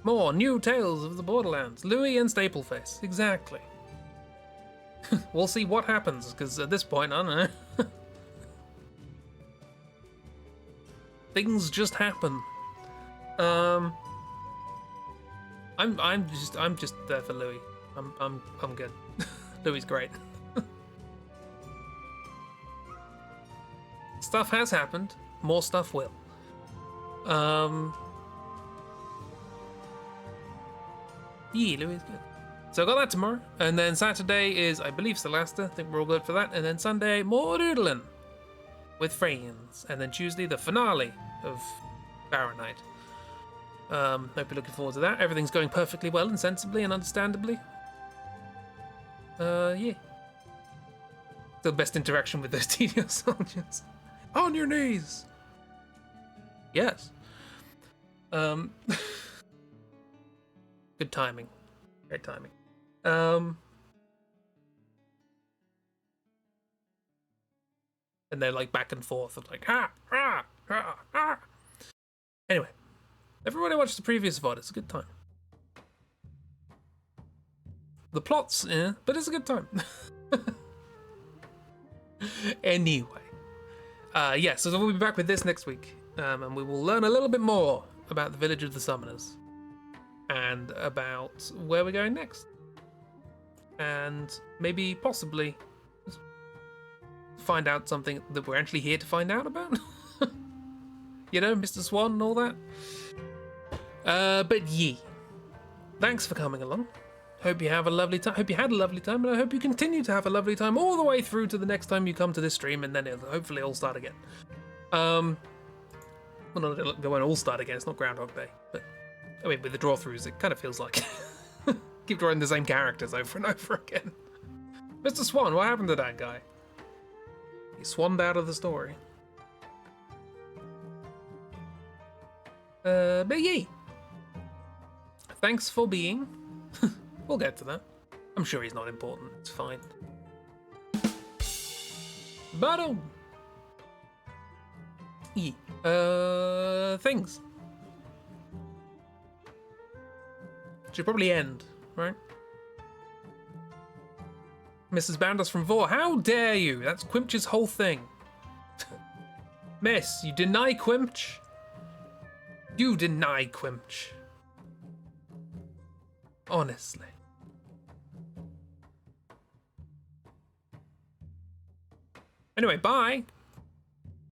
More new tales of the Borderlands. Louis and Stapleface, exactly. We'll see what happens, because at this point, I don't know. Things just happen. I'm just there for Louis. I'm good. Louis great. Stuff has happened. More stuff will. Yeah, Louis is good. So I got that tomorrow, and then Saturday is, I believe, Celesta. I think we're all good for that. And then Sunday, more doodling with friends. And then Tuesday, the finale of Fahrenheit. Hope you're looking forward to that. Everything's going perfectly well and sensibly and understandably. Yeah. The best interaction with those tedious soldiers. On your knees! Yes. Good timing. Great timing. And they're like back and forth of like, ah, ah, ah, ah. Anyway, everybody watched the previous VOD. It's a good time. The plot's, but it's a good time. Anyway. Yeah, so we'll be back with this next week. And we will learn a little bit more about the village of the summoners. And about where we're going next. And maybe, possibly, find out something that we're actually here to find out about. You know, Mr. Swan and all that. But yeah. Thanks for coming along. Hope you have a lovely time. Hope you had a lovely time, and I hope you continue to have a lovely time all the way through to the next time you come to this stream, and then it'll hopefully all start again. Well, not it won't all start again. It's not Groundhog Day, but I mean, with the draw-throughs, it kind of feels like keep drawing the same characters over and over again. Mr. Swan, what happened to that guy? He swanned out of the story. But yeah. Thanks for being. We'll get to that. I'm sure he's not important. It's fine. But yeah. Things. Should probably end, right? Mrs. Bounders from Vor, how dare you? That's Quimbsh's whole thing. Miss, you deny Quimbsh? You deny Quimbsh. Honestly. Anyway, bye.